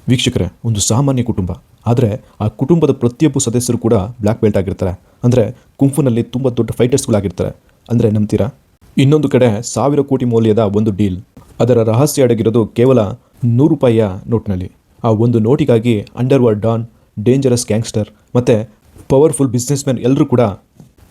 ವೀಕ್ಷಕರೇ, ಒಂದು ಸಾಮಾನ್ಯ ಕುಟುಂಬ. ಆದರೆ ಆ ಕುಟುಂಬದ ಪ್ರತಿಯೊಬ್ಬ ಸದಸ್ಯರು ಕೂಡ ಬ್ಲ್ಯಾಕ್ ಬೆಲ್ಟ್ ಆಗಿರ್ತಾರೆ. ಅಂದರೆ ಕುಂಫುನಲ್ಲಿ ತುಂಬ ದೊಡ್ಡ ಫೈಟರ್ಸ್ಗಳಾಗಿರ್ತಾರೆ. ಅಂದರೆ ನಂಬ್ತೀರಾ? ಇನ್ನೊಂದು ಕಡೆ 1000 ಕೋಟಿ ಮೌಲ್ಯದ ಒಂದು ಡೀಲ್. ಅದರ ರಹಸ್ಯ ಅಡಗಿರೋದು ಕೇವಲ 100 ರೂಪಾಯಿಯ ನೋಟ್ನಲ್ಲಿ. ಆ ಒಂದು ನೋಟಿಗಾಗಿ ಅಂಡರ್ವರ್ಲ್ಡ್ ಡಾನ್, ಡೇಂಜರಸ್ ಗ್ಯಾಂಗ್ಸ್ಟರ್ ಮತ್ತು ಪವರ್ಫುಲ್ ಬಿಸ್ನೆಸ್ ಮ್ಯಾನ್ ಎಲ್ಲರೂ ಕೂಡ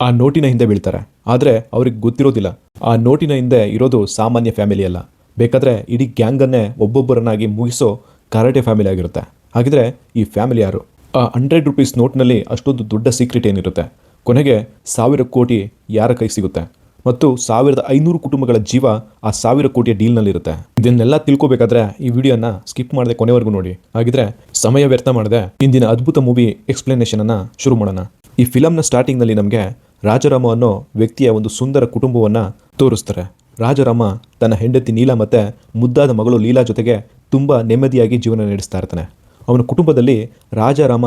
ಆ ನೋಟಿನ ಹಿಂದೆ ಬೀಳ್ತಾರೆ. ಆದರೆ ಅವ್ರಿಗೆ ಗೊತ್ತಿರೋದಿಲ್ಲ, ಆ ನೋಟಿನ ಹಿಂದೆ ಇರೋದು ಸಾಮಾನ್ಯ ಫ್ಯಾಮಿಲಿ ಅಲ್ಲ. ಬೇಕಾದರೆ ಇಡೀ ಗ್ಯಾಂಗನ್ನೇ ಒಬ್ಬೊಬ್ಬರನ್ನಾಗಿ ಮುಗಿಸೋ ಕರಾಟೆ ಫ್ಯಾಮಿಲಿ ಆಗಿರುತ್ತೆ. ಹಾಗಿದ್ರೆ ಈ ಫ್ಯಾಮಿಲಿ ಯಾರು? ಆ 100 ರೂಪೀಸ್ ನೋಟ್ನಲ್ಲಿ ಅಷ್ಟೊಂದು ದೊಡ್ಡ ಸೀಕ್ರೆಟ್ ಏನಿರುತ್ತೆ? ಕೊನೆಗೆ 1000 ಕೋಟಿ ಯಾರ ಕೈ ಸಿಗುತ್ತೆ? ಮತ್ತು 1500 ಕುಟುಂಬಗಳ ಜೀವ ಆ 1000 ಕೋಟಿಯ ಡೀಲ್ನಲ್ಲಿರುತ್ತೆ. ಇದನ್ನೆಲ್ಲ ತಿಳ್ಕೊಬೇಕಾದ್ರೆ ಈ ವಿಡಿಯೋನ ಸ್ಕಿಪ್ ಮಾಡದೆ ಕೊನೆವರೆಗೂ ನೋಡಿ. ಹಾಗಿದ್ರೆ ಸಮಯ ವ್ಯರ್ಥ ಮಾಡದೆ ಇಂದಿನ ಅದ್ಭುತ ಮೂವಿ ಎಕ್ಸ್ಪ್ಲನೇಷನ್ ಅನ್ನ ಶುರು ಮಾಡೋಣ. ಈ ಫಿಲಮ್ನ ಸ್ಟಾರ್ಟಿಂಗ್ನಲ್ಲಿ ನಮಗೆ ರಾಜಾರಾಮ ಅನ್ನೋ ವ್ಯಕ್ತಿಯ ಒಂದು ಸುಂದರ ಕುಟುಂಬವನ್ನು ತೋರಿಸ್ತಾರೆ. ರಾಜಾರಾಮ ತನ್ನ ಹೆಂಡತಿ ನೀಲಾ ಮತ್ತು ಮುದ್ದಾದ ಮಗಳು ಲೀಲಾ ಜೊತೆಗೆ ತುಂಬ ನೆಮ್ಮದಿಯಾಗಿ ಜೀವನ ನಡೆಸ್ತಾ ಇರ್ತಾನೆ. ಅವನ ಕುಟುಂಬದಲ್ಲಿ ರಾಜಾರಾಮ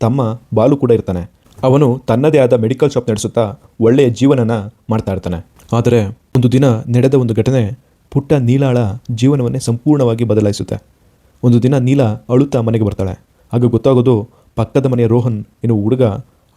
ತಮ್ಮ ಬಾಲು ಕೂಡ ಇರ್ತಾನೆ. ಅವನು ತನ್ನದೇ ಆದ ಮೆಡಿಕಲ್ ಶಾಪ್ ನಡೆಸುತ್ತಾ ಒಳ್ಳೆಯ ಜೀವನನ ಮಾಡ್ತಾ ಇರ್ತಾನೆ. ಆದರೆ ಒಂದು ದಿನ ನಡೆದ ಒಂದು ಘಟನೆ ಪುಟ್ಟ ನೀಲಾಳ ಜೀವನವನ್ನೇ ಸಂಪೂರ್ಣವಾಗಿ ಬದಲಾಯಿಸುತ್ತೆ. ಒಂದು ದಿನ ನೀಲಾ ಅಳುತ್ತಾ ಮನೆಗೆ ಬರ್ತಾಳೆ. ಆಗ ಗೊತ್ತಾಗೋದು ಪಕ್ಕದ ಮನೆಯ ರೋಹನ್ ಎನ್ನುವ ಹುಡುಗ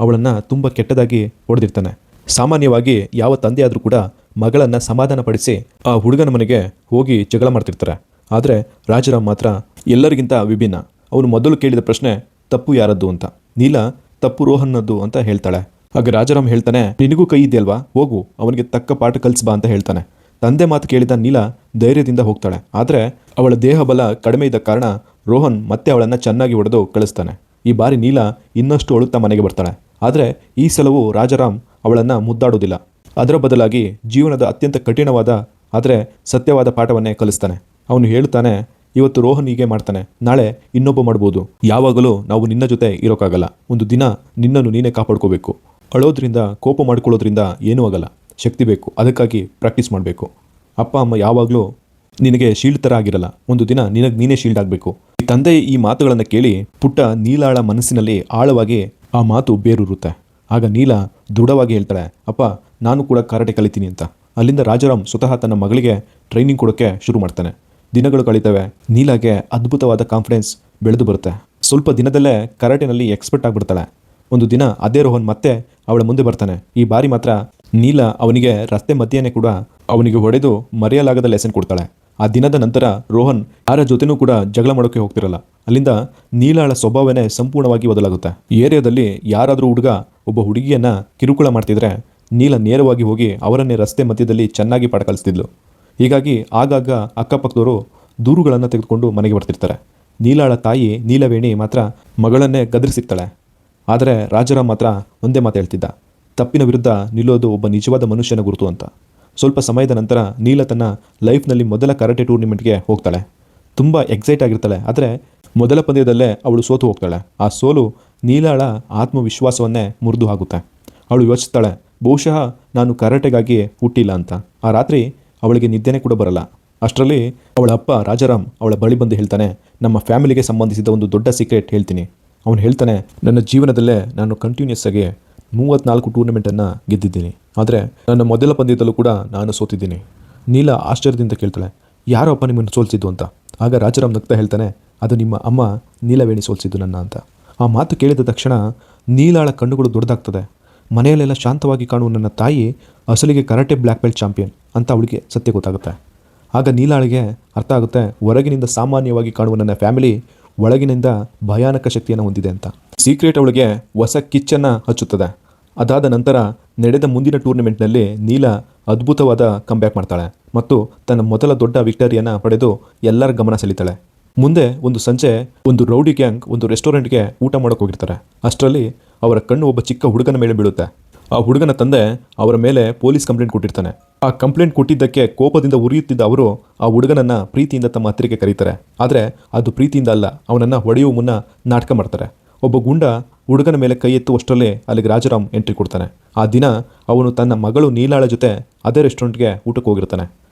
ಅವಳನ್ನು ತುಂಬ ಕೆಟ್ಟದಾಗಿ ಹೊಡೆದಿರ್ತಾನೆ. ಸಾಮಾನ್ಯವಾಗಿ ಯಾವ ತಂದೆ ಆದರೂ ಕೂಡ ಮಗಳನ್ನು ಸಮಾಧಾನಪಡಿಸಿ ಆ ಹುಡುಗನ ಮನೆಗೆ ಹೋಗಿ ಜಗಳ ಮಾಡ್ತಿರ್ತಾರೆ. ಆದರೆ ರಾಜಾರಾಮ್ ಮಾತ್ರ ಎಲ್ಲರಿಗಿಂತ ವಿಭಿನ್ನ. ಅವನು ಮೊದಲು ಕೇಳಿದ ಪ್ರಶ್ನೆ ತಪ್ಪು ಯಾರದ್ದು ಅಂತ. ನೀಲಾ ತಪ್ಪು ರೋಹನ್ನದ್ದು ಅಂತ ಹೇಳ್ತಾಳೆ. ಆಗ ರಾಜಾರಾಮ್ ಹೇಳ್ತಾನೆ, ನಿನಗೂ ಕೈ ಇದೆಯಲ್ವಾ, ಹೋಗು ಅವನಿಗೆ ತಕ್ಕ ಪಾಠ ಕಲಿಸ್ಬಾ ಅಂತ ಹೇಳ್ತಾನೆ. ತಂದೆ ಮಾತು ಕೇಳಿದ ನೀಲಾ ಧೈರ್ಯದಿಂದ ಹೋಗ್ತಾಳೆ. ಆದರೆ ಅವಳ ದೇಹ ಬಲ ಕಡಿಮೆ ಇದ್ದ ಕಾರಣ ರೋಹನ್ ಮತ್ತೆ ಅವಳನ್ನು ಚೆನ್ನಾಗಿ ಹೊಡೆದು ಕಳಿಸ್ತಾನೆ. ಈ ಬಾರಿ ನೀಲಾ ಇನ್ನಷ್ಟು ಅಳುತ್ತಾ ಮನೆಗೆ ಬರ್ತಾಳೆ. ಆದರೆ ಈ ಸಲವೂ ರಾಜಾರಾಮ್ ಅವಳನ್ನು ಮುದ್ದಾಡೋದಿಲ್ಲ. ಅದರ ಬದಲಾಗಿ ಜೀವನದ ಅತ್ಯಂತ ಕಠಿಣವಾದ ಆದರೆ ಸತ್ಯವಾದ ಪಾಠವನ್ನೇ ಕಲಿಸ್ತಾನೆ. ಅವನು ಹೇಳ್ತಾನೆ, ಇವತ್ತು ರೋಹನ್ ಹೀಗೆ ಮಾಡ್ತಾನೆ, ನಾಳೆ ಇನ್ನೊಬ್ಬ ಮಾಡ್ಬೋದು. ಯಾವಾಗಲೂ ನಾವು ನಿನ್ನ ಜೊತೆ ಇರೋಕ್ಕಾಗಲ್ಲ. ಒಂದು ದಿನ ನಿನ್ನನ್ನು ನೀನೇ ಕಾಪಾಡ್ಕೋಬೇಕು. ಅಳೋದ್ರಿಂದ ಕೋಪ ಮಾಡ್ಕೊಳ್ಳೋದ್ರಿಂದ ಏನೂ ಆಗಲ್ಲ. ಶಕ್ತಿ ಬೇಕು, ಅದಕ್ಕಾಗಿ ಪ್ರಾಕ್ಟೀಸ್ ಮಾಡಬೇಕು. ಅಪ್ಪ ಅಮ್ಮ ಯಾವಾಗಲೂ ನಿನಗೆ ಶೀಲ್ಡ್ ಥರ ಆಗಿರಲ್ಲ. ಒಂದು ದಿನ ನೀನೇ ಶೀಲ್ಡ್ ಆಗಬೇಕು. ತಂದೆ ಈ ಮಾತುಗಳನ್ನು ಕೇಳಿ ಪುಟ್ಟ ನೀಲಾಳ ಮನಸ್ಸಿನಲ್ಲಿ ಆಳವಾಗಿ ಆ ಮಾತು ಬೇರೂರುತ್ತೆ. ಆಗ ನೀಲಾ ದೃಢವಾಗಿ ಹೇಳ್ತಾಳೆ, ಅಪ್ಪ ನಾನು ಕೂಡ ಕರಾಟೆ ಕಲಿತೀನಿ ಅಂತ. ಅಲ್ಲಿಂದ ರಾಜಾರಾಮ್ ಸ್ವತಃ ತನ್ನ ಮಗಳಿಗೆ ಟ್ರೈನಿಂಗ್ ಕೊಡೋಕ್ಕೆ ಶುರು ಮಾಡ್ತಾನೆ. ದಿನಗಳು ಕಳೀತವೆ. ನೀಲಾಗೆ ಅದ್ಭುತವಾದ ಕಾನ್ಫಿಡೆನ್ಸ್ ಬೆಳೆದು ಬರುತ್ತೆ. ಸ್ವಲ್ಪ ದಿನದಲ್ಲೇ ಕರಾಟೆನಲ್ಲಿ ಎಕ್ಸ್ಪರ್ಟ್ ಆಗಿಬಿಡ್ತಾಳೆ. ಒಂದು ದಿನ ಅದೇ ರೋಹನ್ ಮತ್ತೆ ಅವಳ ಮುಂದೆ ಬರ್ತಾನೆ. ಈ ಬಾರಿ ಮಾತ್ರ ನೀಲಾ ಅವನಿಗೆ ರಸ್ತೆ ಮಧ್ಯೆನೇ ಕೂಡ ಅವನಿಗೆ ಹೊಡೆದು ಮರೆಯಲಾಗದ ಲೆಸನ್ ಕೊಡ್ತಾಳೆ. ಆ ದಿನದ ನಂತರ ರೋಹನ್ ಯಾರ ಜೊತೆನೂ ಕೂಡ ಜಗಳ ಮಾಡೋಕ್ಕೆ ಹೋಗ್ತಿರಲ್ಲ. ಅಲ್ಲಿಂದ ನೀಲಾಳ ಸ್ವಭಾವನೇ ಸಂಪೂರ್ಣವಾಗಿ ಬದಲಾಗುತ್ತೆ. ಏರಿಯಾದಲ್ಲಿ ಯಾರಾದರೂ ಹುಡುಗ ಒಬ್ಬ ಹುಡುಗಿಯನ್ನ ಕಿರುಕುಳ ಮಾಡ್ತಿದ್ರೆ ನೀಲಾ ನೇರವಾಗಿ ಹೋಗಿ ಅವರನ್ನೇ ರಸ್ತೆ ಮಧ್ಯದಲ್ಲಿ ಚೆನ್ನಾಗಿ ಪಾಠ ಕಲಿಸ್ತಿದ್ಲು. ಹೀಗಾಗಿ ಆಗಾಗ ಅಕ್ಕಪಕ್ಕದವರು ದೂರುಗಳನ್ನು ತೆಗೆದುಕೊಂಡು ಮನೆಗೆ ಬರ್ತಿರ್ತಾರೆ. ನೀಲಾಳ ತಾಯಿ ನೀಲವೇಣಿ ಮಾತ್ರ ಮಗಳನ್ನೇ ಗದರಿಸಿರ್ತಾಳೆ. ಆದರೆ ರಾಜಾರಾಮ್ ಮಾತ್ರ ಒಂದೇ ಮಾತು ಹೇಳ್ತಿದ್ದ, ತಪ್ಪಿನ ವಿರುದ್ಧ ನಿಲ್ಲೋದು ಒಬ್ಬ ನಿಜವಾದ ಮನುಷ್ಯನ ಗುರುತು ಅಂತ. ಸ್ವಲ್ಪ ಸಮಯದ ನಂತರ ನೀಲಾ ತನ್ನ ಲೈಫ್ನಲ್ಲಿ ಮೊದಲ ಕರಾಟೆ ಟೂರ್ನಿಮೆಂಟ್ಗೆ ಹೋಗ್ತಾಳೆ. ತುಂಬ ಎಕ್ಸೈಟ್ ಆಗಿರ್ತಾಳೆ. ಆದರೆ ಮೊದಲ ಪಂದ್ಯದಲ್ಲೇ ಅವಳು ಸೋತು ಹೋಗ್ತಾಳೆ. ಆ ಸೋಲು ನೀಲಾಳ ಆತ್ಮವಿಶ್ವಾಸವನ್ನೇ ಮುರಿದು ಹಾಕುತ್ತೆ. ಅವಳು ಯೋಚಿಸ್ತಾಳೆ, ಬಹುಶಃ ನಾನು ಕರಾಟೆಗಾಗಿ ಹುಟ್ಟಿಲ್ಲ ಅಂತ. ಆ ರಾತ್ರಿ ಅವಳಿಗೆ ನಿದ್ದೆನೇ ಕೂಡ ಬರಲ್ಲ. ಅಷ್ಟರಲ್ಲಿ ಅವಳ ಅಪ್ಪ ರಾಜಾರಾಮ್ ಅವಳ ಬಳಿ ಬಂದು ಹೇಳ್ತಾನೆ, ನಮ್ಮ ಫ್ಯಾಮಿಲಿಗೆ ಸಂಬಂಧಿಸಿದ ಒಂದು ದೊಡ್ಡ ಸೀಕ್ರೆಟ್ ಹೇಳ್ತೀನಿ. ಅವನು ಹೇಳ್ತಾನೆ, ನನ್ನ ಜೀವನದಲ್ಲೇ ನಾನು ಕಂಟಿನ್ಯೂಸ್ ಆಗಿ 34 ಟೂರ್ನಮೆಂಟನ್ನು ಗೆದ್ದಿದ್ದೀನಿ. ಆದರೆ ನನ್ನ ಮೊದಲ ಪಂದ್ಯದಲ್ಲೂ ಕೂಡ ನಾನು ಸೋತಿದ್ದೀನಿ. ನೀಲಾ ಆಶ್ಚರ್ಯದಿಂದ ಕೇಳ್ತಾಳೆ, ಯಾರೋ ಅಪ್ಪ ನಿಮ್ಮನ್ನು ಸೋಲಿಸಿದ್ದು ಅಂತ. ಆಗ ರಾಜಾರಾಮ್ ನಗ್ತಾ ಹೇಳ್ತಾನೆ, ಅದು ನಿಮ್ಮ ಅಮ್ಮ ನೀಲವೇಣಿ ಸೋಲಿಸಿದ್ದು ನನ್ನ ಅಂತ. ಆ ಮಾತು ಕೇಳಿದ ತಕ್ಷಣ ನೀಲಾಳ ಕಣ್ಣುಗಳು ದೊಡ್ಡದಾಗ್ತದೆ. ಮನೆಯಲ್ಲೆಲ್ಲ ಶಾಂತವಾಗಿ ಕಾಣುವ ನನ್ನ ತಾಯಿ ಅಸಲಿಗೆ ಕರಾಟೆ ಬ್ಲ್ಯಾಕ್ ಬೆಲ್ಟ್ ಚಾಂಪಿಯನ್ ಅಂತ ಅವಳಿಗೆ ಸತ್ಯ ಗೊತ್ತಾಗುತ್ತೆ. ಆಗ ನೀಲಾಳಿಗೆ ಅರ್ಥ ಆಗುತ್ತೆ, ಹೊರಗಿನಿಂದ ಸಾಮಾನ್ಯವಾಗಿ ಕಾಣುವ ನನ್ನ ಫ್ಯಾಮಿಲಿ ಒಳಗಿನಿಂದ ಭಯಾನಕ ಶಕ್ತಿಯನ್ನು ಹೊಂದಿದೆ ಅಂತ. ಸೀಕ್ರೆಟ್ ಅವಳಿಗೆ ಹೊಸ ಕಿಚ್ಚನ್ನು ಹಚ್ಚುತ್ತದೆ. ಅದಾದ ನಂತರ ನಡೆದ ಮುಂದಿನ ಟೂರ್ನಿಮೆಂಟ್ನಲ್ಲಿ ನೀಲಾ ಅದ್ಭುತವಾದ ಕಂಬ್ಯಾಕ್ ಮಾಡ್ತಾಳೆ ಮತ್ತು ತನ್ನ ಮೊದಲ ದೊಡ್ಡ ವಿಕ್ಟರಿಯನ್ನು ಪಡೆದು ಎಲ್ಲರ ಗಮನ ಸೆಳೀತಾಳೆ. ಮುಂದೆ ಒಂದು ಸಂಜೆ ಒಂದು ರೌಡಿ ಗ್ಯಾಂಗ್ ಒಂದು ರೆಸ್ಟೋರೆಂಟ್ಗೆ ಊಟ ಮಾಡೋಕೆ ಹೋಗಿರ್ತಾರೆ. ಅಷ್ಟರಲ್ಲಿ ಅವರ ಕಣ್ಣು ಒಬ್ಬ ಚಿಕ್ಕ ಹುಡುಗನ ಮೇಲೆ ಬೀಳುತ್ತೆ. ಆ ಹುಡುಗನ ತಂದೆ ಅವರ ಮೇಲೆ ಪೊಲೀಸ್ ಕಂಪ್ಲೇಂಟ್ ಕೊಟ್ಟಿರ್ತಾನೆ. ಆ ಕಂಪ್ಲೇಂಟ್ ಕೊಟ್ಟಿದ್ದಕ್ಕೆ ಕೋಪದಿಂದ ಉರಿಯುತ್ತಿದ್ದ ಅವರು ಆ ಹುಡುಗನನ್ನ ಪ್ರೀತಿಯಿಂದ ತಮ್ಮ ಹತ್ತಿರಕ್ಕೆ ಕರೀತಾರೆ. ಆದರೆ ಅದು ಪ್ರೀತಿಯಿಂದ ಅಲ್ಲ, ಅವನನ್ನು ಹೊಡೆಯುವ ಮುನ್ನ ನಾಟಕ ಮಾಡ್ತಾರೆ. ಒಬ್ಬ ಗುಂಡ ಹುಡುಗನ ಮೇಲೆ ಕೈ ಎತ್ತುವಷ್ಟರಲ್ಲೇ ಅಲ್ಲಿಗೆ ರಾಜಾರಾಮ್ ಎಂಟ್ರಿ ಕೊಡ್ತಾನೆ. ಆ ದಿನ ಅವನು ತನ್ನ ಮಗಳು ನೀಲಾಳ ಜೊತೆ ಅದೇ ರೆಸ್ಟೋರೆಂಟ್ಗೆ ಊಟಕ್ಕೆ ಹೋಗಿರ್ತಾನೆ.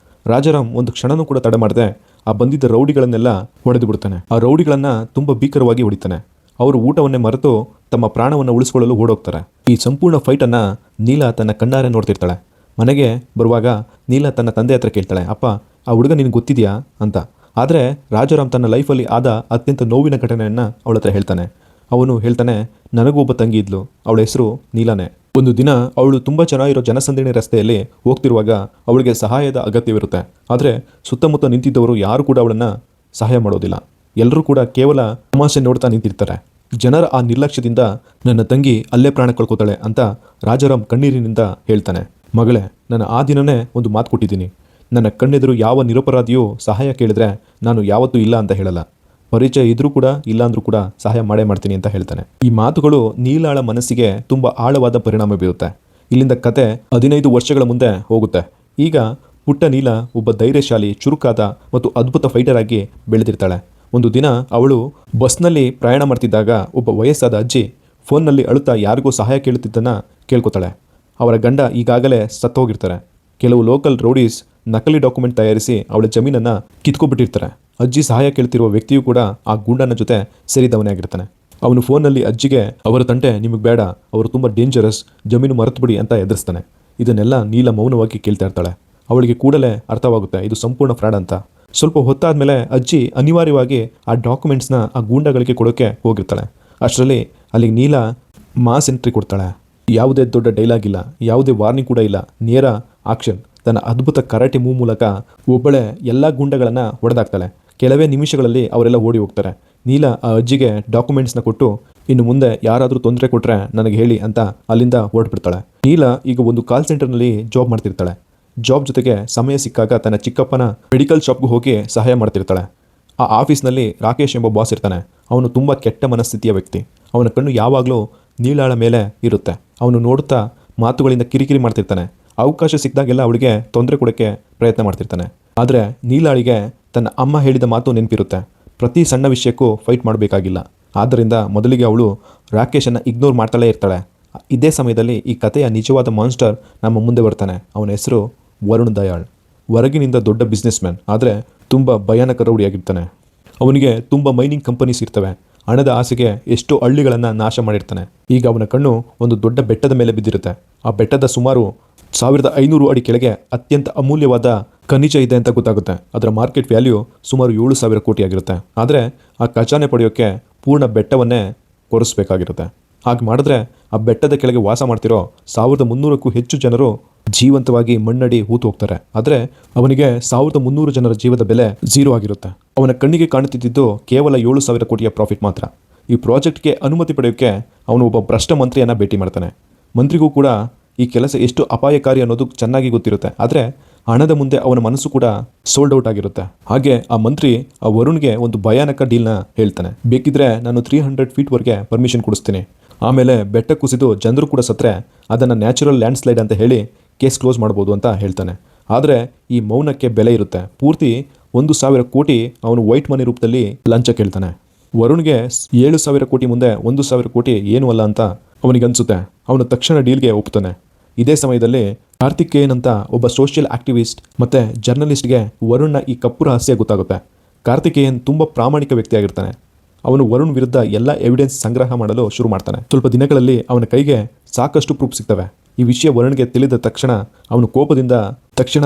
ರಾಜಾರಾಮ್ ಒಂದು ಕ್ಷಣನೂ ಕೂಡ ತಡೆ ಮಾಡದೆ ಆ ಬಂದಿದ್ದ ರೌಡಿಗಳನ್ನೆಲ್ಲ ಹೊಡೆದು ಬಿಡ್ತಾನೆ. ಆ ರೌಡಿಗಳನ್ನು ತುಂಬ ಭೀಕರವಾಗಿ ಹೊಡಿತಾನೆ. ಅವರು ಊಟವನ್ನೇ ಮರೆತು ತಮ್ಮ ಪ್ರಾಣವನ್ನು ಉಳಿಸ್ಕೊಳ್ಳಲು ಓಡೋಗ್ತಾರೆ. ಈ ಸಂಪೂರ್ಣ ಫೈಟನ್ನು ನೀಲಾ ತನ್ನ ಕಣ್ಣಾರೆ ನೋಡ್ತಿರ್ತಾಳೆ. ಮನೆಗೆ ಬರುವಾಗ ನೀಲಾ ತನ್ನ ತಂದೆ ಹತ್ರ ಕೇಳ್ತಾಳೆ, ಅಪ್ಪ ಆ ಹುಡುಗ ನಿನಗೆ ಗೊತ್ತಿದೆಯಾ ಅಂತ. ಆದರೆ ರಾಜಾರಾಮ್ ತನ್ನ ಲೈಫಲ್ಲಿ ಆದ ಅತ್ಯಂತ ನೋವಿನ ಘಟನೆಯನ್ನು ಅವಳ ಹತ್ರ ಹೇಳ್ತಾನೆ. ಅವನು ಹೇಳ್ತಾನೆ, ನನಗೂ ಒಬ್ಬ ತಂಗಿ ಇದ್ಲು, ಅವಳ ಹೆಸರು ನೀಲಾನೆ. ಒಂದು ದಿನ ಅವಳು ತುಂಬ ಚೆನ್ನಾಗಿರೋ ಜನಸಂದಣಿ ರಸ್ತೆಯಲ್ಲಿ ಹೋಗ್ತಿರುವಾಗ ಅವಳಿಗೆ ಸಹಾಯದ ಅಗತ್ಯವಿರುತ್ತೆ. ಆದರೆ ಸುತ್ತಮುತ್ತ ನಿಂತಿದ್ದವರು ಯಾರು ಕೂಡ ಅವಳನ್ನು ಸಹಾಯ ಮಾಡೋದಿಲ್ಲ. ಎಲ್ಲರೂ ಕೂಡ ಕೇವಲ ತಮಾಷೆ ನೋಡ್ತಾ ನಿಂತಿರ್ತಾರೆ. ಜನರ ಆ ನಿರ್ಲಕ್ಷ್ಯದಿಂದ ನನ್ನ ತಂಗಿ ಅಲ್ಲೇ ಪ್ರಾಣ ಕಳ್ಕೊತಾಳೆ ಅಂತ ರಾಜಾರಾಮ್ ಕಣ್ಣೀರಿನಿಂದ ಹೇಳ್ತಾನೆ. ಮಗಳೇ, ನಾನು ಆ ದಿನನೇ ಒಂದು ಮಾತು ಕೊಟ್ಟಿದ್ದೀನಿ. ನನ್ನ ಕಣ್ಣೆದುರು ಯಾವ ನಿರಪರಾಧಿಯೂ ಸಹಾಯ ಕೇಳಿದ್ರೆ ನಾನು ಯಾವತ್ತೂ ಇಲ್ಲ ಅಂತ ಹೇಳಲ್ಲ. ಪರಿಚಯ ಇದ್ರೂ ಕೂಡ ಇಲ್ಲ ಅಂದ್ರೂ ಕೂಡ ಸಹಾಯ ಮಾಡೇ ಮಾಡ್ತೀನಿ ಅಂತ ಹೇಳ್ತಾನೆ. ಈ ಮಾತುಗಳು ನೀಲಾಳ ಮನಸ್ಸಿಗೆ ತುಂಬ ಆಳವಾದ ಪರಿಣಾಮ ಬೀರುತ್ತೆ. ಇಲ್ಲಿಂದ ಕತೆ 15 ವರ್ಷಗಳ ಮುಂದೆ ಹೋಗುತ್ತೆ. ಈಗ ಪುಟ್ಟ ನೀಲ ಒಬ್ಬ ಧೈರ್ಯಶಾಲಿ, ಚುರುಕಾದ ಮತ್ತು ಅದ್ಭುತ ಫೈಟರ್ ಆಗಿ ಬೆಳೆದಿರ್ತಾಳೆ. ಒಂದು ದಿನ ಅವಳು ಬಸ್ನಲ್ಲಿ ಪ್ರಯಾಣ ಮಾಡ್ತಿದ್ದಾಗ ಒಬ್ಬ ವಯಸ್ಸಾದ ಅಜ್ಜಿ ಫೋನ್ನಲ್ಲಿ ಅಳುತ್ತಾ ಯಾರಿಗೂ ಸಹಾಯ ಕೇಳುತ್ತಿದ್ದನ್ನು ಕೇಳ್ಕೊತಾಳೆ. ಅವರ ಗಂಡ ಈಗಾಗಲೇ ಸತ್ತೋಗಿರ್ತಾರೆ. ಕೆಲವು ಲೋಕಲ್ ರೌಡೀಸ್ ನಕಲಿ ಡಾಕ್ಯುಮೆಂಟ್ ತಯಾರಿಸಿ ಅವಳ ಜಮೀನನ್ನು ಕಿತ್ಕೊಬಿಟ್ಟಿರ್ತಾರೆ. ಅಜ್ಜಿ ಸಹಾಯ ಕೇಳ್ತಿರುವ ವ್ಯಕ್ತಿಯೂ ಕೂಡ ಆ ಗೂಂಡನ ಜೊತೆ ಸೇರಿದವನೇ ಆಗಿರ್ತಾನೆ. ಅವನು ಫೋನ್ನಲ್ಲಿ ಅಜ್ಜಿಗೆ ಅವರ ತಂಟೆ ನಿಮಗೆ ಬೇಡ, ಅವರು ತುಂಬ ಡೇಂಜರಸ್, ಜಮೀನು ಮರೆತುಬಿಡಿ ಅಂತ ಎದುರಿಸ್ತಾನೆ. ಇದನ್ನೆಲ್ಲ ನೀಲ ಮೌನವಾಗಿ ಕೇಳ್ತಾ ಇರ್ತಾಳೆ. ಅವಳಿಗೆ ಕೂಡಲೇ ಅರ್ಥವಾಗುತ್ತೆ ಇದು ಸಂಪೂರ್ಣ ಫ್ರಾಡ್ ಅಂತ. ಸ್ವಲ್ಪ ಹೊತ್ತಾದ್ಮೇಲೆ ಅಜ್ಜಿ ಅನಿವಾರ್ಯವಾಗಿ ಆ ಡಾಕ್ಯುಮೆಂಟ್ಸ್ನ ಆ ಗೂಂಡಗಳಿಗೆ ಕೊಡೋಕೆ ಹೋಗಿರ್ತಾಳೆ. ಅಷ್ಟರಲ್ಲಿ ಅಲ್ಲಿ ನೀಲ ಮಾಸ್ ಎಂಟ್ರಿ ಕೊಡ್ತಾಳೆ. ಯಾವುದೇ ದೊಡ್ಡ ಡೈಲಾಗ್ ಇಲ್ಲ, ಯಾವುದೇ ವಾರ್ನಿಂಗ್ ಕೂಡ ಇಲ್ಲ, ನೇರ ಆಕ್ಷನ್. ತನ್ನ ಅದ್ಭುತ ಕರಾಟೆ ಮೂವ್ ಮೂಲಕ ಒಬ್ಬಳೆ ಎಲ್ಲ ಗೂಂಡಗಳನ್ನು ಹೊಡೆದಾಕ್ತಾಳೆ. ಕೆಲವೇ ನಿಮಿಷಗಳಲ್ಲಿ ಅವರೆಲ್ಲ ಓಡಿ ಹೋಗ್ತಾರೆ. ನೀಲ ಆ ಅಜ್ಜಿಗೆ ಡಾಕ್ಯುಮೆಂಟ್ಸ್ನ ಕೊಟ್ಟು ಇನ್ನು ಮುಂದೆ ಯಾರಾದರೂ ತೊಂದರೆ ಕೊಟ್ಟರೆ ನನಗೆ ಹೇಳಿ ಅಂತ ಅಲ್ಲಿಂದ ಹೊರಟ್ಬಿಡ್ತಾಳೆ. ನೀಲ ಈಗ ಒಂದು ಕಾಲ್ ಸೆಂಟರ್ನಲ್ಲಿ ಜಾಬ್ ಮಾಡ್ತಿರ್ತಾಳೆ. ಜಾಬ್ ಜೊತೆಗೆ ಸಮಯ ಸಿಕ್ಕಾಗ ತನ್ನ ಚಿಕ್ಕಪ್ಪನ ಮೆಡಿಕಲ್ ಶಾಪ್ಗೂ ಹೋಗಿ ಸಹಾಯ ಮಾಡ್ತಿರ್ತಾಳೆ. ಆ ಆಫೀಸ್ನಲ್ಲಿ ರಾಕೇಶ್ ಎಂಬ ಬಾಸ್ ಇರ್ತಾನೆ. ಅವನು ತುಂಬ ಕೆಟ್ಟ ಮನಸ್ಥಿತಿಯ ವ್ಯಕ್ತಿ. ಅವನ ಕಣ್ಣು ಯಾವಾಗಲೂ ನೀಲಾಳ ಮೇಲೆ ಇರುತ್ತೆ. ಅವನು ನೋಡುತ್ತಾ ಮಾತುಗಳಿಂದ ಕಿರಿಕಿರಿ ಮಾಡ್ತಿರ್ತಾನೆ. ಅವಕಾಶ ಸಿಕ್ಕಿದಾಗೆಲ್ಲ ಅವಳಿಗೆ ತೊಂದರೆ ಕೊಡೋಕ್ಕೆ ಪ್ರಯತ್ನ ಮಾಡ್ತಿರ್ತಾನೆ. ಆದರೆ ನೀಲಾಳಿಗೆ ತನ್ನ ಅಮ್ಮ ಹೇಳಿದ ಮಾತು ನೆನಪಿರುತ್ತೆ. ಪ್ರತಿ ಸಣ್ಣ ವಿಷಯಕ್ಕೂ ಫೈಟ್ ಮಾಡಬೇಕಾಗಿಲ್ಲ. ಆದ್ದರಿಂದ ಮೊದಲಿಗೆ ಅವಳು ರಾಕೇಶನ್ನು ಇಗ್ನೋರ್ ಮಾಡ್ತಾಳೇ ಇರ್ತಾಳೆ. ಇದೇ ಸಮಯದಲ್ಲಿ ಈ ಕಥೆಯ ನಿಜವಾದ ಮಾನ್ಸ್ಟರ್ ನಮ್ಮ ಮುಂದೆ ಬರ್ತಾನೆ. ಅವನ ಹೆಸರು ವರುಣ್ ದಯಾಳ್. ಹೊರಗಿನಿಂದ ದೊಡ್ಡ ಬಿಸ್ನೆಸ್ ಮ್ಯಾನ್, ಆದರೆ ತುಂಬ ಭಯಾನಕ ರೌಡಿಯಾಗಿರ್ತಾನೆ. ಅವನಿಗೆ ತುಂಬ ಮೈನಿಂಗ್ ಕಂಪನೀಸ್ ಇರ್ತವೆ. ಹಣದ ಆಸೆಗೆ ಎಷ್ಟೋ ಹಳ್ಳಿಗಳನ್ನು ನಾಶ ಮಾಡಿರ್ತಾನೆ. ಈಗ ಅವನ ಕಣ್ಣು ಒಂದು ದೊಡ್ಡ ಬೆಟ್ಟದ ಮೇಲೆ ಬಿದ್ದಿರುತ್ತೆ. ಆ ಬೆಟ್ಟದ ಸುಮಾರು 1500 ಅಡಿ ಕೆಳಗೆ ಅತ್ಯಂತ ಅಮೂಲ್ಯವಾದ ಖನಿಜ ಇದೆ ಅಂತ ಗೊತ್ತಾಗುತ್ತೆ. ಅದರ ಮಾರ್ಕೆಟ್ ವ್ಯಾಲ್ಯೂ ಸುಮಾರು 7,000 ಕೋಟಿ ಆಗಿರುತ್ತೆ. ಆದರೆ ಆ ಖಜಾನೆ ಪಡೆಯೋಕ್ಕೆ ಪೂರ್ಣ ಬೆಟ್ಟವನ್ನೇ ಕೊರೆಸಬೇಕಾಗಿರುತ್ತೆ. ಹಾಗೆ ಮಾಡಿದ್ರೆ ಆ ಬೆಟ್ಟದ ಕೆಳಗೆ ವಾಸ ಮಾಡ್ತಿರೋ 1300ಕ್ಕೂ ಹೆಚ್ಚು ಜನರು ಜೀವಂತವಾಗಿ ಮಣ್ಣಡಿ ಹೂತು ಹೋಗ್ತಾರೆ. ಆದರೆ ಅವನಿಗೆ 1300 ಜನರ ಜೀವದ ಬೆಲೆ 0 ಆಗಿರುತ್ತೆ. ಅವನ ಕಣ್ಣಿಗೆ ಕಾಣುತ್ತಿದ್ದು ಕೇವಲ 7,000 ಕೋಟಿಯ ಪ್ರಾಫಿಟ್ ಮಾತ್ರ. ಈ ಪ್ರಾಜೆಕ್ಟ್ಗೆ ಅನುಮತಿ ಪಡೆಯೋಕ್ಕೆ ಅವನು ಒಬ್ಬ ಭ್ರಷ್ಟ ಮಂತ್ರಿಯನ್ನು ಭೇಟಿ ಮಾಡ್ತಾನೆ. ಮಂತ್ರಿಗೂ ಕೂಡ ಈ ಕೆಲಸ ಎಷ್ಟು ಅಪಾಯಕಾರಿ ಅನ್ನೋದು ಚೆನ್ನಾಗಿ ಗೊತ್ತಿರುತ್ತೆ. ಆದರೆ ಹಣದ ಮುಂದೆ ಅವನ ಮನಸ್ಸು ಕೂಡ ಸೋಲ್ಡ್ ಔಟ್ ಆಗಿರುತ್ತೆ. ಹಾಗೆ ಆ ಮಂತ್ರಿ ಆ ವರುಣ್ಗೆ ಒಂದು ಭಯಾನಕ ಡೀಲ್ನ ಹೇಳ್ತಾನೆ. ಬೇಕಿದ್ರೆ ನಾನು 300 ಫೀಟ್ವರೆಗೆ ಪರ್ಮಿಷನ್ ಕೊಡಿಸ್ತೀನಿ. ಆಮೇಲೆ ಬೆಟ್ಟ ಕುಸಿದು ಜನರು ಕೂಡ ಸತ್ತರೆ ಅದನ್ನು ನ್ಯಾಚುರಲ್ ಲ್ಯಾಂಡ್ ಸ್ಲೈಡ್ ಅಂತ ಹೇಳಿ ಕೇಸ್ ಕ್ಲೋಸ್ ಮಾಡ್ಬೋದು ಅಂತ ಹೇಳ್ತಾನೆ. ಆದರೆ ಈ ಮೌನಕ್ಕೆ ಬೆಲೆ ಇರುತ್ತೆ. ಪೂರ್ತಿ 1,000 ಕೋಟಿ ಅವನು ವೈಟ್ ಮನಿ ರೂಪದಲ್ಲಿ ಲಂಚ ಕೇಳ್ತಾನೆ. ವರುಣ್ಗೆ 7,000 ಕೋಟಿ ಮುಂದೆ 1,000 ಕೋಟಿ ಏನೂ ಅಲ್ಲ ಅಂತ ಅವನಿಗನ್ಸುತ್ತೆ. ಅವನು ತಕ್ಷಣ ಡೀಲ್ಗೆ ಒಪ್ತಾನೆ. ಇದೇ ಸಮಯದಲ್ಲಿ ಕಾರ್ತಿಕೇಯನ್ ಅಂತ ಒಬ್ಬ ಸೋಷಿಯಲ್ ಆಕ್ಟಿವಿಸ್ಟ್ ಮತ್ತು ಜರ್ನಲಿಸ್ಟ್ಗೆ ವರುಣ್ನ ಈ ಕಪ್ಪು ರಹಸ್ಯ ಗೊತ್ತಾಗುತ್ತೆ. ಕಾರ್ತಿಕೇಯನ್ ತುಂಬ ಪ್ರಾಮಾಣಿಕ ವ್ಯಕ್ತಿಯಾಗಿರ್ತಾನೆ. ಅವನು ವರುಣ್ ವಿರುದ್ಧ ಎಲ್ಲ ಎವಿಡೆನ್ಸ್ ಸಂಗ್ರಹ ಮಾಡಲು ಶುರು ಮಾಡ್ತಾನೆ. ಸ್ವಲ್ಪ ದಿನಗಳಲ್ಲಿ ಅವನ ಕೈಗೆ ಸಾಕಷ್ಟು ಪ್ರೂಫ್ ಸಿಗ್ತವೆ. ಈ ವಿಷಯ ವರುಣ್ಗೆ ತಿಳಿದ ತಕ್ಷಣ ಅವನು ಕೋಪದಿಂದ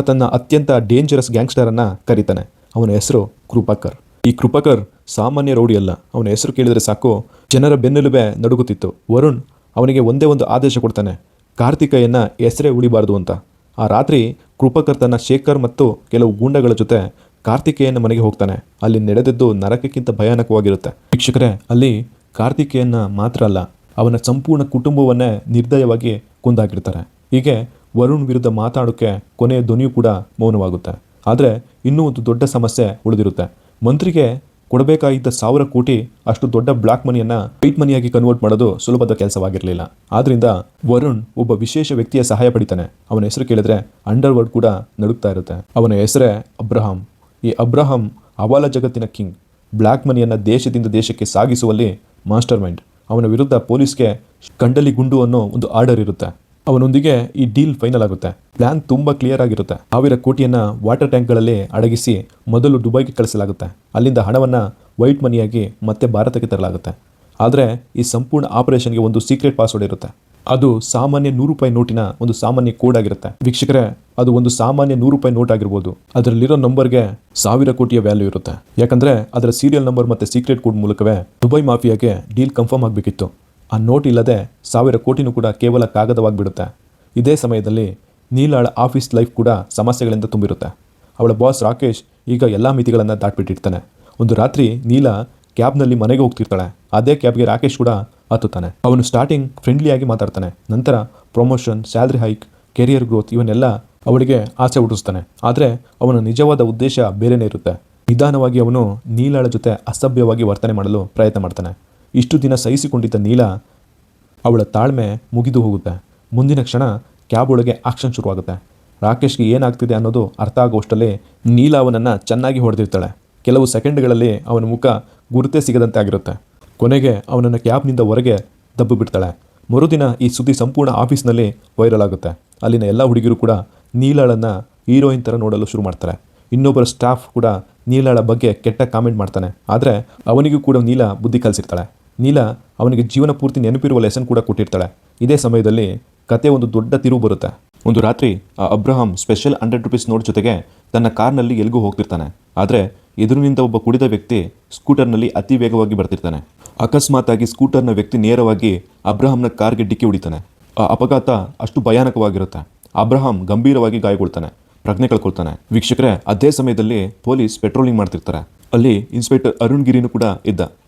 ತನ್ನ ಅತ್ಯಂತ ಡೇಂಜರಸ್ ಗ್ಯಾಂಗ್ಸ್ಟರನ್ನು ಕರೀತಾನೆ. ಅವನ ಹೆಸರು ಕೃಪಾಕರ್. ಈ ಕೃಪಾಕರ್ ಸಾಮಾನ್ಯ ರೌಡಿ ಅಲ್ಲ. ಅವನ ಹೆಸರು ಕೇಳಿದರೆ ಸಾಕು ಜನರ ಬೆನ್ನೆಲುಬೆ ನಡುಗುತ್ತಿತ್ತು. ವರುಣ್ ಅವನಿಗೆ ಒಂದೇ ಒಂದು ಆದೇಶ ಕೊಡ್ತಾನೆ, ಕಾರ್ತಿಕೇಯನ್ನ ಹೆಸರೇ ಉಳಿಬಾರದು ಅಂತ. ಆ ರಾತ್ರಿ ಕೃಪಾಕರ್ ತನ್ನ ಶೇಖರ್ ಮತ್ತು ಕೆಲವು ಗೂಂಡಗಳ ಜೊತೆ ಕಾರ್ತಿಕೇಯನ ಮನೆಗೆ ಹೋಗ್ತಾನೆ. ಅಲ್ಲಿ ನಡೆದದ್ದು ನರಕಕ್ಕಿಂತ ಭಯಾನಕವಾಗಿರುತ್ತೆ. ವೀಕ್ಷಕರೇ, ಅಲ್ಲಿ ಕಾರ್ತಿಕೇಯನ್ನ ಮಾತ್ರ ಅಲ್ಲ, ಅವನ ಸಂಪೂರ್ಣ ಕುಟುಂಬವನ್ನೇ ನಿರ್ದಯವಾಗಿ ಕೊಂದಾಕಿರ್ತಾರೆ. ಹೀಗೆ ವರುಣ್ ವಿರುದ್ಧ ಮಾತಾಡೋಕ್ಕೆ ಕೊನೆಯ ಧ್ವನಿಯೂ ಕೂಡ ಮೌನವಾಗುತ್ತೆ. ಆದರೆ ಇನ್ನೂ ಒಂದು ದೊಡ್ಡ ಸಮಸ್ಯೆ ಉಳಿದಿರುತ್ತೆ. ಮಂತ್ರಿಗೆ ಕೊಡಬೇಕಾಗಿದ್ದ 1,000 ಕೋಟಿ ಅಷ್ಟು ದೊಡ್ಡ ಬ್ಲಾಕ್ ಮನಿಯನ್ನು ವೈಟ್ ಮನಿಯಾಗಿ ಕನ್ವರ್ಟ್ ಮಾಡೋದು ಸುಲಭದ ಕೆಲಸವಾಗಿರಲಿಲ್ಲ. ಆದ್ರಿಂದ ವರುಣ್ ಒಬ್ಬ ವಿಶೇಷ ವ್ಯಕ್ತಿಯ ಸಹಾಯ ಪಡಿತಾನೆ. ಅವನ ಹೆಸರು ಕೇಳಿದ್ರೆ ಅಂಡರ್ ವರ್ಲ್ಡ್ ಕೂಡ ನಡುಗ್ತಾ ಇರುತ್ತೆ. ಅವನ ಹೆಸರೇ ಅಬ್ರಹಾಂ. ಈ ಅಬ್ರಹಾಂ ಹವಾಲ ಜಗತ್ತಿನ ಕಿಂಗ್. ಬ್ಲ್ಯಾಕ್ ಮನಿಯನ್ನು ದೇಶದಿಂದ ದೇಶಕ್ಕೆ ಸಾಗಿಸುವಲ್ಲಿ ಮಾಸ್ಟರ್ ಮೈಂಡ್. ಅವನ ವಿರುದ್ಧ ಪೊಲೀಸ್ಗೆ ಕಂಡಲಿ ಗುಂಡು ಅನ್ನೋ ಒಂದು ಆರ್ಡರ್ ಇರುತ್ತೆ. ಅವನೊಂದಿಗೆ ಈ ಡೀಲ್ ಫೈನಲ್ ಆಗುತ್ತೆ. ಪ್ಲಾನ್ ತುಂಬ ಕ್ಲಿಯರ್ ಆಗಿರುತ್ತೆ. 1,000 ಕೋಟಿಯನ್ನು ವಾಟರ್ ಟ್ಯಾಂಕ್ಗಳಲ್ಲಿ ಅಡಗಿಸಿ ಮೊದಲು ದುಬೈಗೆ ಕಳಿಸಲಾಗುತ್ತೆ. ಅಲ್ಲಿಂದ ಹಣವನ್ನು ವೈಟ್ ಮನಿಯಾಗಿ ಮತ್ತೆ ಭಾರತಕ್ಕೆ ತರಲಾಗುತ್ತೆ. ಆದರೆ ಈ ಸಂಪೂರ್ಣ ಆಪರೇಷನ್ಗೆ ಒಂದು ಸೀಕ್ರೆಟ್ ಪಾಸ್ವರ್ಡ್ ಇರುತ್ತೆ. ಅದು ಸಾಮಾನ್ಯ ₹100 ನೋಟಿನ ಒಂದು ಸಾಮಾನ್ಯ ಕೋಡ್ ಆಗಿರುತ್ತೆ. ವೀಕ್ಷಕರೇ, ಅದು ಒಂದು ಸಾಮಾನ್ಯ ₹100 ನೋಟ್ ಆಗಿರ್ಬೋದು. ಅದರಲ್ಲಿರೋ ನಂಬರ್ಗೆ 1000 ಕೋಟಿಯ ವ್ಯಾಲ್ಯೂ ಇರುತ್ತೆ. ಯಾಕಂದ್ರೆ ಅದರ ಸೀರಿಯಲ್ ನಂಬರ್ ಮತ್ತೆ ಸೀಕ್ರೆಟ್ ಕೋಡ್ ಮೂಲಕವೇ ದುಬೈ ಮಾಫಿಯಾಗೆ ಡೀಲ್ ಕನ್ಫರ್ಮ್ ಆಗಬೇಕಿತ್ತು. ಆ ನೋಟ್ ಇಲ್ಲದೆ 1000 ಕೋಟಿನೂ ಕೂಡ ಕೇವಲ ಕಾಗದವಾಗಿಬಿಡುತ್ತೆ. ಇದೇ ಸಮಯದಲ್ಲಿ ನೀಲಾಳ ಆಫೀಸ್ ಲೈಫ್ ಕೂಡ ಸಮಸ್ಯೆಗಳಿಂದ ತುಂಬಿರುತ್ತೆ. ಅವಳ ಬಾಸ್ ರಾಕೇಶ್ ಈಗ ಎಲ್ಲ ಮಿತಿಗಳನ್ನು ದಾಟ್ಬಿಟ್ಟಿರ್ತಾನೆ. ಒಂದು ರಾತ್ರಿ ನೀಲಾ ಕ್ಯಾಬ್ನಲ್ಲಿ ಮನೆಗೆ ಹೋಗ್ತಿರ್ತಾಳೆ. ಅದೇ ಕ್ಯಾಬ್ಗೆ ರಾಕೇಶ್ ಕೂಡ ಹತ್ತುತ್ತಾನೆ. ಅವನು ಸ್ಟಾರ್ಟಿಂಗ್ ಫ್ರೆಂಡ್ಲಿಯಾಗಿ ಮಾತಾಡ್ತಾನೆ. ನಂತರ promotion, salary hike, career growth ಇವನ್ನೆಲ್ಲ ಅವಳಿಗೆ ಆಸೆ ಹುಟ್ಟಿಸ್ತಾನೆ. ಆದರೆ ಅವನ ನಿಜವಾದ ಉದ್ದೇಶ ಬೇರೆನೇ ಇರುತ್ತೆ. ನಿಧಾನವಾಗಿ ಅವನು ನೀಲಾಳ ಜೊತೆ ಅಸಭ್ಯವಾಗಿ ವರ್ತನೆ ಮಾಡಲು ಪ್ರಯತ್ನ ಮಾಡ್ತಾನೆ. ಇಷ್ಟು ದಿನ ಸಹಿಸಿಕೊಂಡಿದ್ದ ನೀಲಾ ಅವಳ ತಾಳ್ಮೆ ಮುಗಿದು ಹೋಗುತ್ತೆ. ಮುಂದಿನ ಕ್ಷಣ ಕ್ಯಾಬ್ ಒಳಗೆ ಆಕ್ಷನ್ ಶುರುವಾಗುತ್ತೆ. ರಾಕೇಶ್ಗೆ ಏನಾಗ್ತಿದೆ ಅನ್ನೋದು ಅರ್ಥ ಆಗುವಷ್ಟರಲ್ಲಿ ನೀಲಾ ಅವನನ್ನು ಚೆನ್ನಾಗಿ ಹೊಡೆದಿರ್ತಾಳೆ. ಕೆಲವು ಸೆಕೆಂಡ್ಗಳಲ್ಲಿ ಅವನ ಮುಖ ಗುರುತೇ ಸಿಗದಂತೆ ಆಗಿರುತ್ತೆ. ಕೊನೆಗೆ ಅವನನ್ನು ಕ್ಯಾಬ್ನಿಂದ ಹೊರಗೆ ದಬ್ಬು ಬಿಡ್ತಾಳೆ. ಮರುದಿನ ಈ ಸುದ್ದಿ ಸಂಪೂರ್ಣ ಆಫೀಸ್ನಲ್ಲಿ ವೈರಲ್ ಆಗುತ್ತೆ. ಅಲ್ಲಿನ ಎಲ್ಲ ಹುಡುಗಿರು ಕೂಡ ನೀಲಾಳನ್ನು ಹೀರೋಯಿನ್ ಥರ ನೋಡಲು ಶುರು ಮಾಡ್ತಾರೆ. ಇನ್ನೊಬ್ಬರ ಸ್ಟಾಫ್ ಕೂಡ ನೀಲಾಳ ಬಗ್ಗೆ ಕೆಟ್ಟ ಕಾಮೆಂಟ್ ಮಾಡ್ತಾನೆ. ಆದರೆ ಅವನಿಗೂ ಕೂಡ ನೀಲಾ ಬುದ್ಧಿ ಕಲಿಸಿರ್ತಾಳೆ. ನೀಲಾ ಅವನಿಗೆ ಜೀವನ ಪೂರ್ತಿ ನೆನಪಿರುವ ಲೆಸನ್ ಕೂಡ ಕೊಟ್ಟಿರ್ತಾಳೆ. ಇದೇ ಸಮಯದಲ್ಲಿ ಕತೆ ಒಂದು ದೊಡ್ಡ ತಿರುವು ಬರುತ್ತೆ. ಒಂದು ರಾತ್ರಿ ಆ ಅಬ್ರಹಾಂ ಸ್ಪೆಷಲ್ ₹100 ನೋಟ್ ಜೊತೆಗೆ ತನ್ನ ಕಾರ್ನಲ್ಲಿ ಎಲ್ಗೂ ಹೋಗ್ತಿರ್ತಾನೆ. ಆದರೆ ಎದುರಿನಿಂದ ಒಬ್ಬ ಕುಡಿದ ವ್ಯಕ್ತಿ ಸ್ಕೂಟರ್ನಲ್ಲಿ ಅತಿ ವೇಗವಾಗಿ ಬರ್ತಿರ್ತಾನೆ. ಅಕಸ್ಮಾತಾಗಿ ಸ್ಕೂಟರ್ನ ವ್ಯಕ್ತಿ ನೇರವಾಗಿ ಅಬ್ರಹಾಂನ ಕಾರ್ಗೆ ಡಿಕ್ಕಿ ಹೊಡಿತಾನೆ. ಆ ಅಪಘಾತ ಅಷ್ಟು ಭಯಾನಕವಾಗಿರುತ್ತೆ. ಅಬ್ರಹಾಂ ಗಂಭೀರವಾಗಿ ಗಾಯಗೊಳ್ತಾನೆ, ಪ್ರಜ್ಞೆ ಕಳ್ಕೊಳ್ತಾನೆ. ವೀಕ್ಷಕರೇ, ಅದೇ ಸಮಯದಲ್ಲಿ ಪೊಲೀಸ್ ಪೆಟ್ರೋಲಿಂಗ್ ಮಾಡ್ತಿರ್ತಾರೆ. ಅಲ್ಲಿ ಇನ್ಸ್ಪೆಕ್ಟರ್ ಅರುಣ್ ಗಿರಿನೂ ಕೂಡ ಇದ್ದ.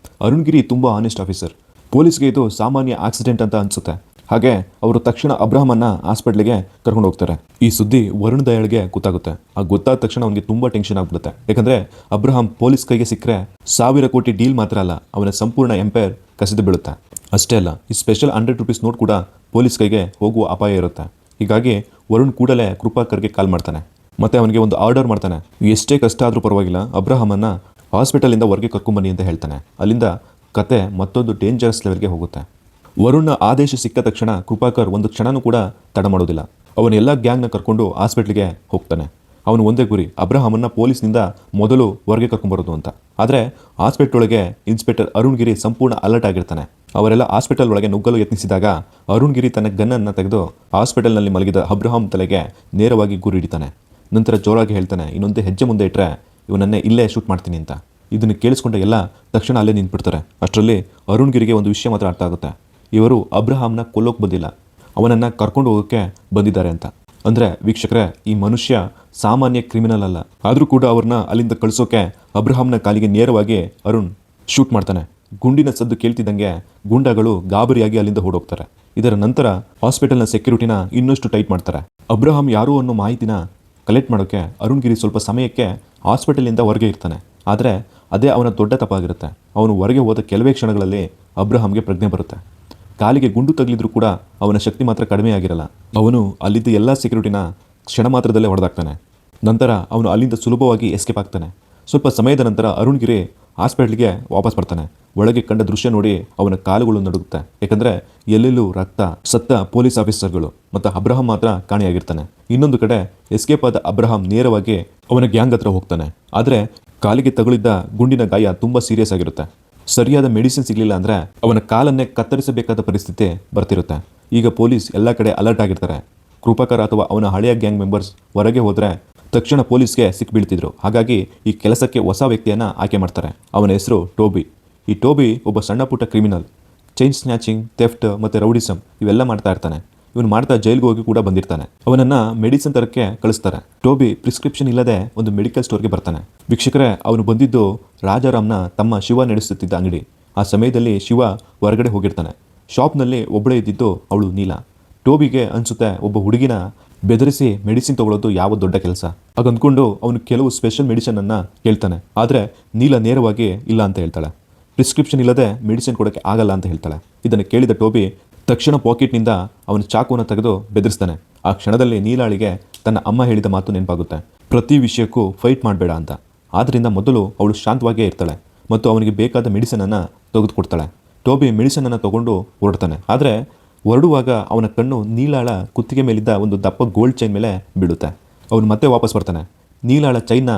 ಅರುಣ್ ಗಿರಿ ತುಂಬ ಆನೆಸ್ಟ್ ಆಫೀಸರ್. ಪೊಲೀಸ್ಗೆ ಇದು ಸಾಮಾನ್ಯ ಆಕ್ಸಿಡೆಂಟ್ ಅಂತ ಅನ್ಸುತ್ತೆ. ಹಾಗೆ ಅವರು ತಕ್ಷಣ ಅಬ್ರಹಾಮನ್ನ ಹಾಸ್ಪಿಟ್ಲಿಗೆ ಕರ್ಕೊಂಡು ಹೋಗ್ತಾರೆ. ಈ ಸುದ್ದಿ ವರುಣ್ ದಯಾಳ್ಗೆ ಗೊತ್ತಾಗುತ್ತೆ. ಆ ಗೊತ್ತಾದ ತಕ್ಷಣ ಅವನಿಗೆ ತುಂಬ ಟೆನ್ಷನ್ ಆಗ್ಬಿಡುತ್ತೆ. ಯಾಕಂದ್ರೆ ಅಬ್ರಹಾಂ ಪೊಲೀಸ್ ಕೈಗೆ ಸಿಕ್ಕರೆ 1000 ಕೋಟಿ ಡೀಲ್ ಮಾತ್ರ ಅಲ್ಲ, ಅವನ ಸಂಪೂರ್ಣ ಎಂಪೈರ್ ಕಸಿದು ಬೀಳುತ್ತೆ. ಅಷ್ಟೇ ಅಲ್ಲ, ಈ ಸ್ಪೆಷಲ್ ₹100 ನೋಟ್ ಕೂಡ ಪೊಲೀಸ್ ಕೈಗೆ ಹೋಗುವ ಅಪಾಯ ಇರುತ್ತೆ. ಹೀಗಾಗಿ ವರುಣ್ ಕೂಡಲೇ ಕೃಪಾಕರ್ಗೆ ಕಾಲ್ ಮಾಡ್ತಾನೆ. ಮತ್ತೆ ಅವನಿಗೆ ಒಂದು ಆರ್ಡರ್ ಮಾಡ್ತಾನೆ. ಎಷ್ಟೇ ಕಷ್ಟ ಆದರೂ ಪರವಾಗಿಲ್ಲ, ಅಬ್ರಹಾಮನ್ನ ಹಾಸ್ಪಿಟಲಿಂದ ಹೊರಗೆ ಕರ್ಕೊಂಬನ್ನಿ ಅಂತ ಹೇಳ್ತಾನೆ. ಅಲ್ಲಿಂದ ಕತೆ ಮತ್ತೊಂದು ಡೇಂಜರಸ್ ಲೆವೆಲ್ಗೆ ಹೋಗುತ್ತೆ. ವರುಣ್ನ ಆದೇಶ ಸಿಕ್ಕ ತಕ್ಷಣ ಕೃಪಾಕರ್ ಒಂದು ಕ್ಷಣನೂ ಕೂಡ ತಡ ಮಾಡೋದಿಲ್ಲ. ಅವನೆಲ್ಲ ಗ್ಯಾಂಗ್ನ ಕರ್ಕೊಂಡು ಹಾಸ್ಪಿಟ್ಲಿಗೆ ಹೋಗ್ತಾನೆ. ಅವನು ಒಂದೇ ಗುರಿ, ಅಬ್ರಹಾಮನ್ನ ಪೊಲೀಸ್ನಿಂದ ಮೊದಲು ಹೊರಗೆ ಕರ್ಕೊಂಬರೋದು ಅಂತ. ಆದರೆ ಹಾಸ್ಪಿಟಲ್ ಒಳಗೆ ಇನ್ಸ್ಪೆಕ್ಟರ್ ಅರುಣ್ ಗಿರಿ ಸಂಪೂರ್ಣ ಅಲರ್ಟ್ ಆಗಿರ್ತಾನೆ. ಅವರೆಲ್ಲ ಹಾಸ್ಪಿಟಲ್ ಒಳಗೆ ನುಗ್ಗಲು ಯತ್ನಿಸಿದಾಗ ಅರುಣ್ ಗಿರಿ ತನ್ನ ಗನ್ನನ್ನು ತೆಗೆದು ಹಾಸ್ಪಿಟಲ್ನಲ್ಲಿ ಮಲಗಿದ ಅಬ್ರಹಾಂ ತಲೆಗೆ ನೇರವಾಗಿ ಗುರಿ ಹಿಡಿತಾನೆ. ನಂತರ ಜೋರಾಗಿ ಹೇಳ್ತಾನೆ, ಇನ್ನೊಂದೇ ಹೆಜ್ಜೆ ಮುಂದೆ ಇಟ್ಟರೆ ಇವನನ್ನೇ ಇಲ್ಲೇ ಶೂಟ್ ಮಾಡ್ತೀನಿ ಅಂತ. ಇದನ್ನು ಕೇಳಿಸ್ಕೊಂಡ ಎಲ್ಲ ತಕ್ಷಣ ಅಲ್ಲೇ ನಿಂತ್ಬಿಡ್ತಾರೆ. ಅಷ್ಟರಲ್ಲಿ ಅರುಣ್ ಗಿರಿಗೆ ಒಂದು ವಿಷಯ ಮಾತ್ರ ಅರ್ಥ ಆಗುತ್ತೆ. ಇವರು ಅಬ್ರಹಾಂನ ಕೊಲ್ಲೋಕೆ ಬಂದಿಲ್ಲ, ಅವನನ್ನು ಕರ್ಕೊಂಡು ಹೋಗೋಕ್ಕೆ ಬಂದಿದ್ದಾರೆ ಅಂತ. ಅಂದರೆ ವೀಕ್ಷಕರೇ, ಈ ಮನುಷ್ಯ ಸಾಮಾನ್ಯ ಕ್ರಿಮಿನಲ್ ಅಲ್ಲ. ಆದರೂ ಕೂಡ ಅವ್ರನ್ನ ಅಲ್ಲಿಂದ ಕಳಿಸೋಕೆ ಅಬ್ರಹಾಂನ ಕಾಲಿಗೆ ನೇರವಾಗಿ ಅರುಣ್ ಶೂಟ್ ಮಾಡ್ತಾನೆ. ಗುಂಡಿನ ಸದ್ದು ಕೇಳ್ತಿದ್ದಂಗೆ ಗೂಂಡಾಗಳು ಗಾಬರಿಯಾಗಿ ಅಲ್ಲಿಂದ ಓಡೋಗ್ತಾರೆ. ಇದರ ನಂತರ ಹಾಸ್ಪಿಟಲ್ನ ಸೆಕ್ಯೂರಿಟಿನ ಇನ್ನಷ್ಟು ಟೈಟ್ ಮಾಡ್ತಾರೆ. ಅಬ್ರಹಾಂ ಯಾರು ಅನ್ನೋ ಮಾಹಿತಿನ ಕಲೆಕ್ಟ್ ಮಾಡೋಕ್ಕೆ ಅರುಣ್ ಗಿರಿ ಸ್ವಲ್ಪ ಸಮಯಕ್ಕೆ ಹಾಸ್ಪಿಟಲಿಂದ ಹೊರಗೆ ಇರ್ತಾನೆ. ಆದರೆ ಅದೇ ಅವನ ದೊಡ್ಡ ತಪ್ಪಾಗಿರುತ್ತೆ. ಅವನು ಹೊರಗೆ ಹೋದ ಕೆಲವೇ ಕ್ಷಣಗಳಲ್ಲಿ ಅಬ್ರಹಾಂಗೆ ಪ್ರಜ್ಞೆ ಬರುತ್ತೆ. ಕಾಲಿಗೆ ಗುಂಡು ತಗಲಿದ್ರೂ ಕೂಡ ಅವನ ಶಕ್ತಿ ಮಾತ್ರ ಕಡಿಮೆ ಆಗಿರಲ್ಲ. ಅವನು ಅಲ್ಲಿದ್ದ ಎಲ್ಲ ಸೆಕ್ಯೂರಿಟಿನ ಕ್ಷಣ ಮಾತ್ರದಲ್ಲೇ ಹೊಡೆದಾಕ್ತಾನೆ. ನಂತರ ಅವನು ಅಲ್ಲಿಂದ ಸುಲಭವಾಗಿ ಎಸ್ಕೇಪ್ ಆಗ್ತಾನೆ. ಸ್ವಲ್ಪ ಸಮಯದ ನಂತರ ಅರುಣ್ ಗಿರಿ ಹಾಸ್ಪಿಟ್ಲಿಗೆ ವಾಪಸ್ ಬರ್ತಾನೆ. ಒಳಗೆ ಕಂಡ ದೃಶ್ಯ ನೋಡಿ ಅವನ ಕಾಲುಗಳು ನಡುಗುತ್ತೆ. ಯಾಕಂದರೆ ಎಲ್ಲೆಲ್ಲೂ ರಕ್ತ, ಸತ್ತ ಪೊಲೀಸ್ ಆಫೀಸರ್ಗಳು ಮತ್ತು ಅಬ್ರಹಾಂ ಮಾತ್ರ ಕಾಣೆಯಾಗಿರ್ತಾನೆ. ಇನ್ನೊಂದು ಕಡೆ ಎಸ್ಕೇಪ್ ಆದ ಅಬ್ರಹಾಂ ನೇರವಾಗಿ ಅವನ ಗ್ಯಾಂಗ್ ಹತ್ರ ಹೋಗ್ತಾನೆ. ಆದರೆ ಕಾಲಿಗೆ ತಗುಲಿದ್ದ ಗುಂಡಿನ ಗಾಯ ತುಂಬ ಸೀರಿಯಸ್ ಆಗಿರುತ್ತೆ. ಸರಿಯಾದ ಮೆಡಿಸಿನ್ ಸಿಗಲಿಲ್ಲ ಅಂದರೆ ಅವನ ಕಾಲನ್ನೇ ಕತ್ತರಿಸಬೇಕಾದ ಪರಿಸ್ಥಿತಿ ಬರ್ತಿರುತ್ತೆ. ಈಗ ಪೊಲೀಸ್ ಎಲ್ಲ ಕಡೆ ಅಲರ್ಟ್ ಆಗಿರ್ತಾರೆ. ಕೃಪಾಕರ್ ಅಥವಾ ಅವನ ಹಳೆಯ ಗ್ಯಾಂಗ್ ಮೆಂಬರ್ಸ್ ಹೊರಗೆ ಹೋದರೆ ತಕ್ಷಣ ಪೊಲೀಸ್ಗೆ ಸಿಕ್ಕಿಬೀಳ್ತಿದ್ರು. ಹಾಗಾಗಿ ಈ ಕೆಲಸಕ್ಕೆ ಹೊಸ ವ್ಯಕ್ತಿಯನ್ನು ಆಯ್ಕೆ ಮಾಡ್ತಾರೆ. ಅವನ ಹೆಸರು ಟೋಬಿ. ಈ ಟೋಬಿ ಒಬ್ಬ ಸಣ್ಣ ಪುಟ್ಟ ಕ್ರಿಮಿನಲ್. ಚೈನ್ ಸ್ನ್ಯಾಚಿಂಗ್, ಥೆಫ್ಟ್ ಮತ್ತು ರೌಡಿಸಮ್ ಇವೆಲ್ಲ ಮಾಡ್ತಾ ಇರ್ತಾನೆ. ಇವನು ಮಾಡ್ತಾ ಜೈಲ್ಗೆ ಹೋಗಿ ಕೂಡ ಬಂದಿರ್ತಾನೆ. ಅವನನ್ನು ಮೆಡಿಸಿನ್ ತರಕ್ಕೆ ಕಳಿಸ್ತಾರೆ. ಟೋಬಿ ಪ್ರಿಸ್ಕ್ರಿಪ್ಷನ್ ಇಲ್ಲದೆ ಒಂದು ಮೆಡಿಕಲ್ ಸ್ಟೋರ್ಗೆ ಬರ್ತಾನೆ. ವೀಕ್ಷಕರೇ, ಅವನು ಬಂದಿದ್ದು ರಾಜಾರಾಮ್ನ ತಮ್ಮ ಶಿವ ನಡೆಸುತ್ತಿದ್ದ ಅಂಗಡಿ. ಆ ಸಮಯದಲ್ಲಿ ಶಿವ ಹೊರಗಡೆ ಹೋಗಿರ್ತಾನೆ. ಶಾಪ್ನಲ್ಲಿ ಒಬ್ಬಳೇ ಇದ್ದಿದ್ದು ಅವಳು ನೀಲಾ. ಟೋಬಿಗೆ ಅನಿಸುತ್ತೆ ಒಬ್ಬ ಹುಡುಗಿನ ಬೆದರಿಸಿ ಮೆಡಿಸಿನ್ ತೊಗೊಳ್ಳೋದು ಯಾವ ದೊಡ್ಡ ಕೆಲಸ. ಹಾಗಂದ್ಕೊಂಡು ಅವನು ಕೆಲವು ಸ್ಪೆಷಲ್ ಮೆಡಿಸಿನನ್ನು ಹೇಳ್ತಾನೆ. ಆದರೆ ನೀಲಾ ನೇರವಾಗಿ ಇಲ್ಲ ಅಂತ ಹೇಳ್ತಾಳೆ. ಪ್ರಿಸ್ಕ್ರಿಪ್ಷನ್ ಇಲ್ಲದೆ ಮೆಡಿಸಿನ್ ಕೊಡೋಕ್ಕೆ ಆಗಲ್ಲ ಅಂತ ಹೇಳ್ತಾಳೆ. ಇದನ್ನು ಕೇಳಿದ ಟೋಬಿ ತಕ್ಷಣ ಪಾಕೆಟ್ನಿಂದ ಅವನ ಚಾಕುವನ್ನು ತೆಗೆದು ಬೆದರಿಸ್ತಾನೆ. ಆ ಕ್ಷಣದಲ್ಲಿ ನೀಲಾಳಿಗೆ ತನ್ನ ಅಮ್ಮ ಹೇಳಿದ ಮಾತು ನೆನಪಾಗುತ್ತೆ, ಪ್ರತಿ ವಿಷಯಕ್ಕೂ ಫೈಟ್ ಮಾಡಬೇಡ ಅಂತ. ಆದ್ದರಿಂದ ಮೊದಲು ಅವಳು ಶಾಂತವಾಗಿಯೇ ಇರ್ತಾಳೆ ಮತ್ತು ಅವನಿಗೆ ಬೇಕಾದ ಮೆಡಿಸಿನನ್ನು ತೆಗೆದುಕೊಡ್ತಾಳೆ. ಟೋಬಿ ಮೆಡಿಸಿನನ್ನು ತಗೊಂಡು ಹೊರಡ್ತಾನೆ. ಆದರೆ ಹೊರಡುವಾಗ ಅವನ ಕಣ್ಣು ನೀಲಾಳ ಕುತ್ತಿಗೆ ಮೇಲಿದ್ದ ಒಂದು ದಪ್ಪ ಗೋಲ್ಡ್ ಚೈನ್ ಮೇಲೆ ಬೀಳುತ್ತೆ. ಅವನು ಮತ್ತೆ ವಾಪಸ್ ಬರ್ತಾನೆ. ನೀಲಾಳ ಚೈನ್ನ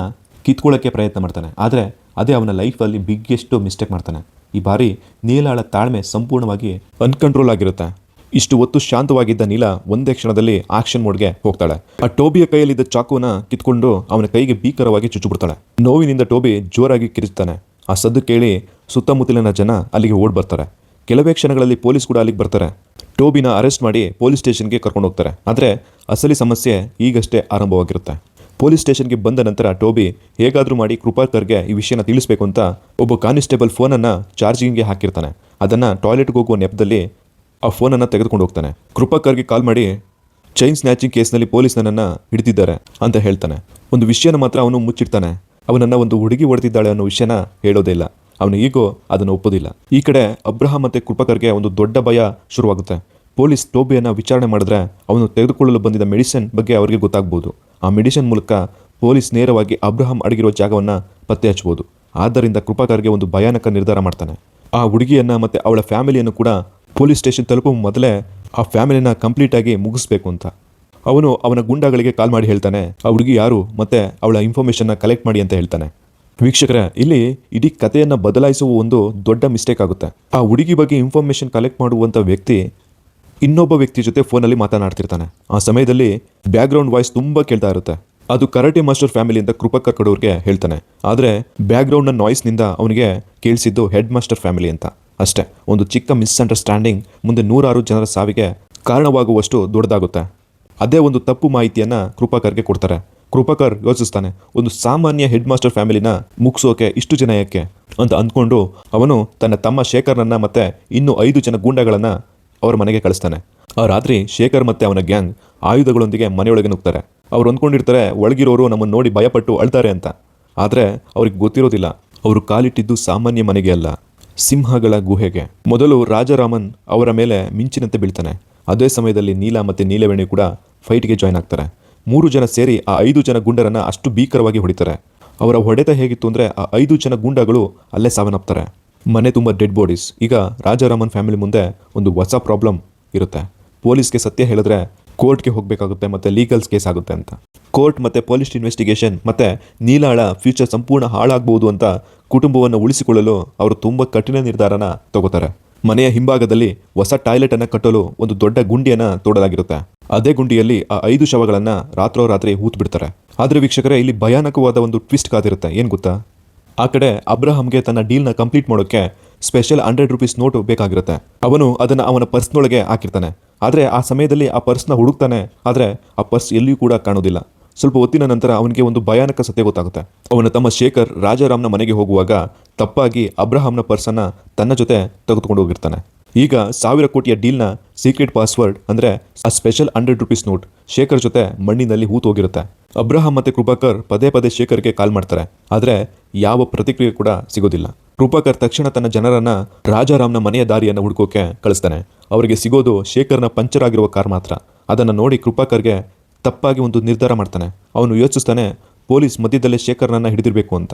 ಕಿತ್ಕೊಳ್ಳೋಕ್ಕೆ ಪ್ರಯತ್ನ ಮಾಡ್ತಾನೆ. ಆದರೆ ಅದೇ ಅವನ ಲೈಫಲ್ಲಿ ಬಿಗ್ಗೆಸ್ಟ್ ಮಿಸ್ಟೇಕ್ ಮಾಡ್ತಾನೆ. ಈ ಬಾರಿ ನೀಲಾಳ ತಾಳ್ಮೆ ಸಂಪೂರ್ಣವಾಗಿ ಅನ್ಕಂಟ್ರೋಲ್ ಆಗಿರುತ್ತೆ. ಇಷ್ಟು ಹೊತ್ತು ಶಾಂತವಾಗಿದ್ದ ನೀಲ ಒಂದೇ ಕ್ಷಣದಲ್ಲಿ ಆಕ್ಷನ್ ಮೋಡ್ಗೆ ಹೋಗ್ತಾಳೆ. ಆ ಟೋಬಿಯ ಕೈಯಲ್ಲಿದ್ದ ಚಾಕುವನ್ನ ಕಿತ್ಕೊಂಡು ಅವನ ಕೈಗೆ ಭೀಕರವಾಗಿ ಚುಚ್ಚುಬಿಡ್ತಾಳೆ. ನೋವಿನಿಂದ ಟೋಬಿ ಜೋರಾಗಿ ಕಿರಿಸ್ತಾನೆ. ಆ ಸದ್ದು ಕೇಳಿ ಸುತ್ತಮುತ್ತಲಿನ ಜನ ಅಲ್ಲಿಗೆ ಓಡ್ ಬರ್ತಾರೆ. ಕೆಲವೇ ಕ್ಷಣಗಳಲ್ಲಿ ಪೊಲೀಸ್ ಕೂಡ ಅಲ್ಲಿಗೆ ಬರ್ತಾರೆ. ಟೋಬಿನ ಅರೆಸ್ಟ್ ಮಾಡಿ ಪೊಲೀಸ್ ಸ್ಟೇಷನ್ಗೆ ಕರ್ಕೊಂಡು ಹೋಗ್ತಾರೆ. ಆದರೆ ಅಸಲಿ ಸಮಸ್ಯೆ ಈಗಷ್ಟೇ ಆರಂಭವಾಗಿರುತ್ತೆ. ಪೊಲೀಸ್ ಸ್ಟೇಷನ್ಗೆ ಬಂದ ನಂತರ ಟೋಬಿ ಹೇಗಾದರೂ ಮಾಡಿ ಕೃಪಾಕರ್ಗೆ ಈ ವಿಷಯನ ತಿಳಿಸ್ಬೇಕು ಅಂತ ಒಬ್ಬ ಕಾನಿಸ್ಟೇಬಲ್ ಫೋನನ್ನು ಚಾರ್ಜಿಂಗ್ಗೆ ಹಾಕಿರ್ತಾನೆ. ಅದನ್ನು ಟಾಯ್ಲೆಟ್ಗೆ ಹೋಗುವ ನೆಪದಲ್ಲಿ ಆ ಫೋನನ್ನು ತೆಗೆದುಕೊಂಡು ಹೋಗ್ತಾನೆ. ಕೃಪಾಕರ್ಗೆ ಕಾಲ್ ಮಾಡಿ ಚೈನ್ ಸ್ನ್ಯಾಚಿಂಗ್ ಕೇಸ್ನಲ್ಲಿ ಪೊಲೀಸ್ ನನ್ನನ್ನು ಹಿಡಿದಿದ್ದಾರೆ ಅಂತ ಹೇಳ್ತಾನೆ. ಒಂದು ವಿಷಯನ ಮಾತ್ರ ಅವನು ಮುಚ್ಚಿಡ್ತಾನೆ. ಅವನನ್ನು ಒಂದು ಹುಡುಗಿ ಹೊಡೆದಿದ್ದಾಳೆ ಅನ್ನೋ ವಿಷಯನ ಹೇಳೋದೇ ಇಲ್ಲ. ಅವನು ಈಗೋ ಅದನ್ನು ಒಪ್ಪೋದಿಲ್ಲ. ಈ ಕಡೆ ಅಬ್ರಹಾಂ ಮತ್ತು ಕೃಪಾಕರ್ಗೆ ಒಂದು ದೊಡ್ಡ ಭಯ ಶುರುವಾಗುತ್ತೆ. ಪೊಲೀಸ್ ಟೋಬಿಯನ್ನು ವಿಚಾರಣೆ ಮಾಡಿದ್ರೆ ಅವನು ತೆಗೆದುಕೊಳ್ಳಲು ಬಂದಿದ್ದ ಮೆಡಿಸಿನ್ ಬಗ್ಗೆ ಅವರಿಗೆ ಗೊತ್ತಾಗ್ಬೋದು. ಆ ಮೆಡಿಸಿನ್ ಮೂಲಕ ಪೊಲೀಸ್ ನೇರವಾಗಿ ಅಬ್ರಹಾಂ ಅಡಗಿರೋ ಜಾಗವನ್ನು ಪತ್ತೆ ಹಚ್ಚಬಹುದು. ಆದ್ದರಿಂದ ಕೃಪಾಕರ್ಗೆ ಒಂದು ಭಯಾನಕ ನಿರ್ಧಾರ ಮಾಡ್ತಾನೆ. ಆ ಹುಡುಗಿಯನ್ನು ಮತ್ತು ಅವಳ ಫ್ಯಾಮಿಲಿಯನ್ನು ಕೂಡ ಪೊಲೀಸ್ ಸ್ಟೇಷನ್ ತಲುಪುವ ಮೊದಲೇ ಆ ಫ್ಯಾಮಿಲಿನ ಕಂಪ್ಲೀಟಾಗಿ ಮುಗಿಸ್ಬೇಕು ಅಂತ ಅವನು ಅವನ ಗುಂಡಾಗಳಿಗೆ ಕಾಲ್ ಮಾಡಿ ಹೇಳ್ತಾನೆ. ಆ ಹುಡುಗಿ ಯಾರು ಮತ್ತು ಅವಳ ಇನ್ಫಾರ್ಮೇಷನ್ನ ಕಲೆಕ್ಟ್ ಮಾಡಿ ಅಂತ ಹೇಳ್ತಾನೆ. ವೀಕ್ಷಕರೇ, ಇಲ್ಲಿ ಇಡೀ ಕಥೆಯನ್ನು ಬದಲಾಯಿಸುವ ಒಂದು ದೊಡ್ಡ ಮಿಸ್ಟೇಕ್ ಆಗುತ್ತೆ. ಆ ಹುಡುಗಿ ಬಗ್ಗೆ ಇನ್ಫಾರ್ಮೇಷನ್ ಕಲೆಕ್ಟ್ ಮಾಡುವಂಥ ವ್ಯಕ್ತಿ ಇನ್ನೊಬ್ಬ ವ್ಯಕ್ತಿ ಜೊತೆ ಫೋನಲ್ಲಿ ಮಾತನಾಡ್ತಿರ್ತಾನೆ. ಆ ಸಮಯದಲ್ಲಿ ಬ್ಯಾಕ್ಗ್ರೌಂಡ್ ವಾಯ್ಸ್ ತುಂಬ ಕೇಳ್ತಾ ಇರುತ್ತೆ. ಅದು ಕರಾಟೆ ಮಾಸ್ಟರ್ ಫ್ಯಾಮಿಲಿ ಅಂತ ಕೃಪಾಕರ್ ಕಡೋರ್ಗೆ ಹೇಳ್ತಾನೆ. ಆದರೆ ಬ್ಯಾಕ್ಗ್ರೌಂಡ್ನ ನಾಯ್ಸ್ನಿಂದ ಅವನಿಗೆ ಕೇಳಿಸಿದ್ದು ಹೆಡ್ ಮಾಸ್ಟರ್ ಫ್ಯಾಮಿಲಿ ಅಂತ ಅಷ್ಟೇ. ಒಂದು ಚಿಕ್ಕ ಮಿಸ್ಅಂಡರ್ಸ್ಟ್ಯಾಂಡಿಂಗ್ ಮುಂದೆ 100 ಜನರ ಸಾವಿಗೆ ಕಾರಣವಾಗುವಷ್ಟು ದೊಡ್ಡದಾಗುತ್ತೆ. ಅದೇ ಒಂದು ತಪ್ಪು ಮಾಹಿತಿಯನ್ನು ಕೃಪಾಕರ್ಗೆ ಕೊಡ್ತಾರೆ. ಕೃಪಾಕರ್ ಯೋಚಿಸ್ತಾನೆ, ಒಂದು ಸಾಮಾನ್ಯ ಹೆಡ್ ಮಾಸ್ಟರ್ ಫ್ಯಾಮಿಲಿನ ಮುಗಿಸೋಕೆ ಇಷ್ಟು ಜನ ಯಾಕೆ ಅಂತ ಅಂದ್ಕೊಂಡು ಅವನು ತನ್ನ ತಮ್ಮ ಶೇಖರ್ನನ್ನ ಮತ್ತೆ ಇನ್ನೂ 5 ಜನ ಗೂಂಡಾಗಳನ್ನು ಅವರ ಮನೆಗೆ ಕಳಿಸ್ತಾನೆ. ಆ ರಾತ್ರಿ ಶೇಖರ್ ಮತ್ತೆ ಅವನ ಗ್ಯಾಂಗ್ ಆಯುಧಗಳೊಂದಿಗೆ ಮನೆಯೊಳಗೆ ನುಗ್ತಾರೆ. ಅವ್ರು ಅಂದ್ಕೊಂಡಿರ್ತಾರೆ ಒಳಗಿರೋರು ನಮ್ಮನ್ನು ನೋಡಿ ಭಯಪಟ್ಟು ಅಳ್ತಾರೆ ಅಂತ. ಆದರೆ ಅವ್ರಿಗೆ ಗೊತ್ತಿರೋದಿಲ್ಲ, ಅವರು ಕಾಲಿಟ್ಟಿದ್ದು ಸಾಮಾನ್ಯ ಮನೆಗೆ ಅಲ್ಲ, ಸಿಂಹಗಳ ಗುಹೆಗೆ. ಮೊದಲು ರಾಜಾರಾಮನ್ ಅವರ ಮೇಲೆ ಮಿಂಚಿನಂತೆ ಬೀಳ್ತಾನೆ. ಅದೇ ಸಮಯದಲ್ಲಿ ನೀಲ ಮತ್ತು ನೀಲವೇಣಿ ಕೂಡ ಫೈಟ್ಗೆ ಜಾಯ್ನ್ ಆಗ್ತಾರೆ. 3 ಜನ ಸೇರಿ ಆ 5 ಜನ ಗುಂಡರನ್ನು ಅಷ್ಟು ಭೀಕರವಾಗಿ ಹೊಡಿತಾರೆ. ಅವರ ಹೊಡೆತ ಹೇಗಿತ್ತು ಅಂದರೆ ಆ 5 ಜನ ಗುಂಡಗಳು ಅಲ್ಲೇ ಸಾವನ್ನಪ್ತಾರೆ. ಮನೆ ತುಂಬ ಡೆಡ್ ಬಾಡೀಸ್. ಈಗ ರಾಜಾರಾಮನ್ ಫ್ಯಾಮಿಲಿ ಮುಂದೆ ಒಂದು ಹೊಸ ಪ್ರಾಬ್ಲಮ್ ಇರುತ್ತೆ. ಪೊಲೀಸ್ಗೆ ಸತ್ಯ ಹೇಳಿದ್ರೆ ಕೋರ್ಟ್ಗೆ ಹೋಗಬೇಕಾಗುತ್ತೆ ಮತ್ತು ಲೀಗಲ್ಸ್ ಕೇಸ್ ಆಗುತ್ತೆ ಅಂತ. ಕೋರ್ಟ್ ಮತ್ತು ಪೊಲೀಸ್ ಇನ್ವೆಸ್ಟಿಗೇಷನ್ ಮತ್ತು ನೀಲಾಳ ಫ್ಯೂಚರ್ ಸಂಪೂರ್ಣ ಹಾಳಾಗಬಹುದು ಅಂತ ಕುಟುಂಬವನ್ನು ಉಳಿಸಿಕೊಳ್ಳಲು ಅವರು ತುಂಬ ಕಠಿಣ ನಿರ್ಧಾರನ ತಗೋತಾರೆ. ಮನೆಯ ಹಿಂಭಾಗದಲ್ಲಿ ಹೊಸ ಟಾಯ್ಲೆಟ್ ಅನ್ನು ಕಟ್ಟಲು ಒಂದು ದೊಡ್ಡ ಗುಂಡಿಯನ್ನು ತೋಡಲಾಗಿರುತ್ತೆ. ಅದೇ ಗುಂಡಿಯಲ್ಲಿ ಆ 5 ಶವಗಳನ್ನು ರಾತ್ರೋರಾತ್ರಿ ಹೂತ್ ಬಿಡ್ತಾರೆ. ಆದರೆ ವೀಕ್ಷಕರೇ, ಇಲ್ಲಿ ಭಯಾನಕವಾದ ಒಂದು ಟ್ವಿಸ್ಟ್ ಕಾದಿರುತ್ತೆ. ಏನು ಗೊತ್ತಾ? ಆ ಕಡೆ ಅಬ್ರಹಾಂಗೆ ತನ್ನ ಡೀಲ್ನ ಕಂಪ್ಲೀಟ್ ಮಾಡೋಕ್ಕೆ ಸ್ಪೆಷಲ್ 100 ರೂಪೀಸ್ ನೋಟು ಬೇಕಾಗಿರುತ್ತೆ. ಅವನು ಅದನ್ನು ಅವನ ಪರ್ಸ್ನೊಳಗೆ ಹಾಕಿರ್ತಾನೆ. ಆದರೆ ಆ ಸಮಯದಲ್ಲಿ ಆ ಪರ್ಸ್ನ ಹುಡುಕ್ತಾನೆ. ಆದರೆ ಆ ಪರ್ಸ್ ಎಲ್ಲಿಯೂ ಕೂಡ ಕಾಣೋದಿಲ್ಲ. ಸ್ವಲ್ಪ ಹೊತ್ತಿನ ನಂತರ ಅವನಿಗೆ ಒಂದು ಭಯಾನಕ ಸತ್ಯ ಗೊತ್ತಾಗುತ್ತೆ. ಅವನ ತಮ್ಮ ಶೇಖರ್ ರಾಜಾರಾಮ್ನ ಮನೆಗೆ ಹೋಗುವಾಗ ತಪ್ಪಾಗಿ ಅಬ್ರಹಾಂನ ಪರ್ಸನ್ನು ತನ್ನ ಜೊತೆ ತೆಗೆದುಕೊಂಡು ಹೋಗಿರ್ತಾನೆ. ಈಗ 1000 ಕೋಟಿಯ ಡೀಲ್ನ ಸೀಕ್ರೆಟ್ ಪಾಸ್ವರ್ಡ್ ಅಂದರೆ ಆ ಸ್ಪೆಷಲ್ 100 ರೂಪೀಸ್ ನೋಟ್ ಶೇಖರ್ ಜೊತೆ ಮಣ್ಣಿನಲ್ಲಿ ಹೂತು ಹೋಗಿರುತ್ತೆ. ಅಬ್ರಹಾಂ ಮತ್ತು ಕೃಪಾಕರ್ ಪದೇ ಪದೇ ಶೇಖರ್ಗೆ ಕಾಲ್ ಮಾಡ್ತಾರೆ. ಆದರೆ ಯಾವ ಪ್ರತಿಕ್ರಿಯೆ ಕೂಡ ಸಿಗೋದಿಲ್ಲ. ಕೃಪಾಕರ್ ತಕ್ಷಣ ತನ್ನ ಜನರನ್ನ ರಾಜಾರಾಮ್ನ ಮನೆಯ ದಾರಿಯನ್ನು ಹುಡುಕೋಕೆ ಕಳಿಸ್ತಾನೆ. ಅವರಿಗೆ ಸಿಗೋದು ಶೇಖರ್ನ ಪಂಚರ್ ಆಗಿರುವ ಕಾರ್ ಮಾತ್ರ. ಅದನ್ನು ನೋಡಿ ಕೃಪಾಕರ್ಗೆ ತಪ್ಪಾಗಿ ಒಂದು ನಿರ್ಧಾರ ಮಾಡ್ತಾನೆ. ಅವನು ಯೋಚಿಸ್ತಾನೆ, ಪೊಲೀಸ್ ಮಧ್ಯದಲ್ಲೇ ಶೇಖರ್ನನ್ನು ಹಿಡಿದಿರಬೇಕು ಅಂತ.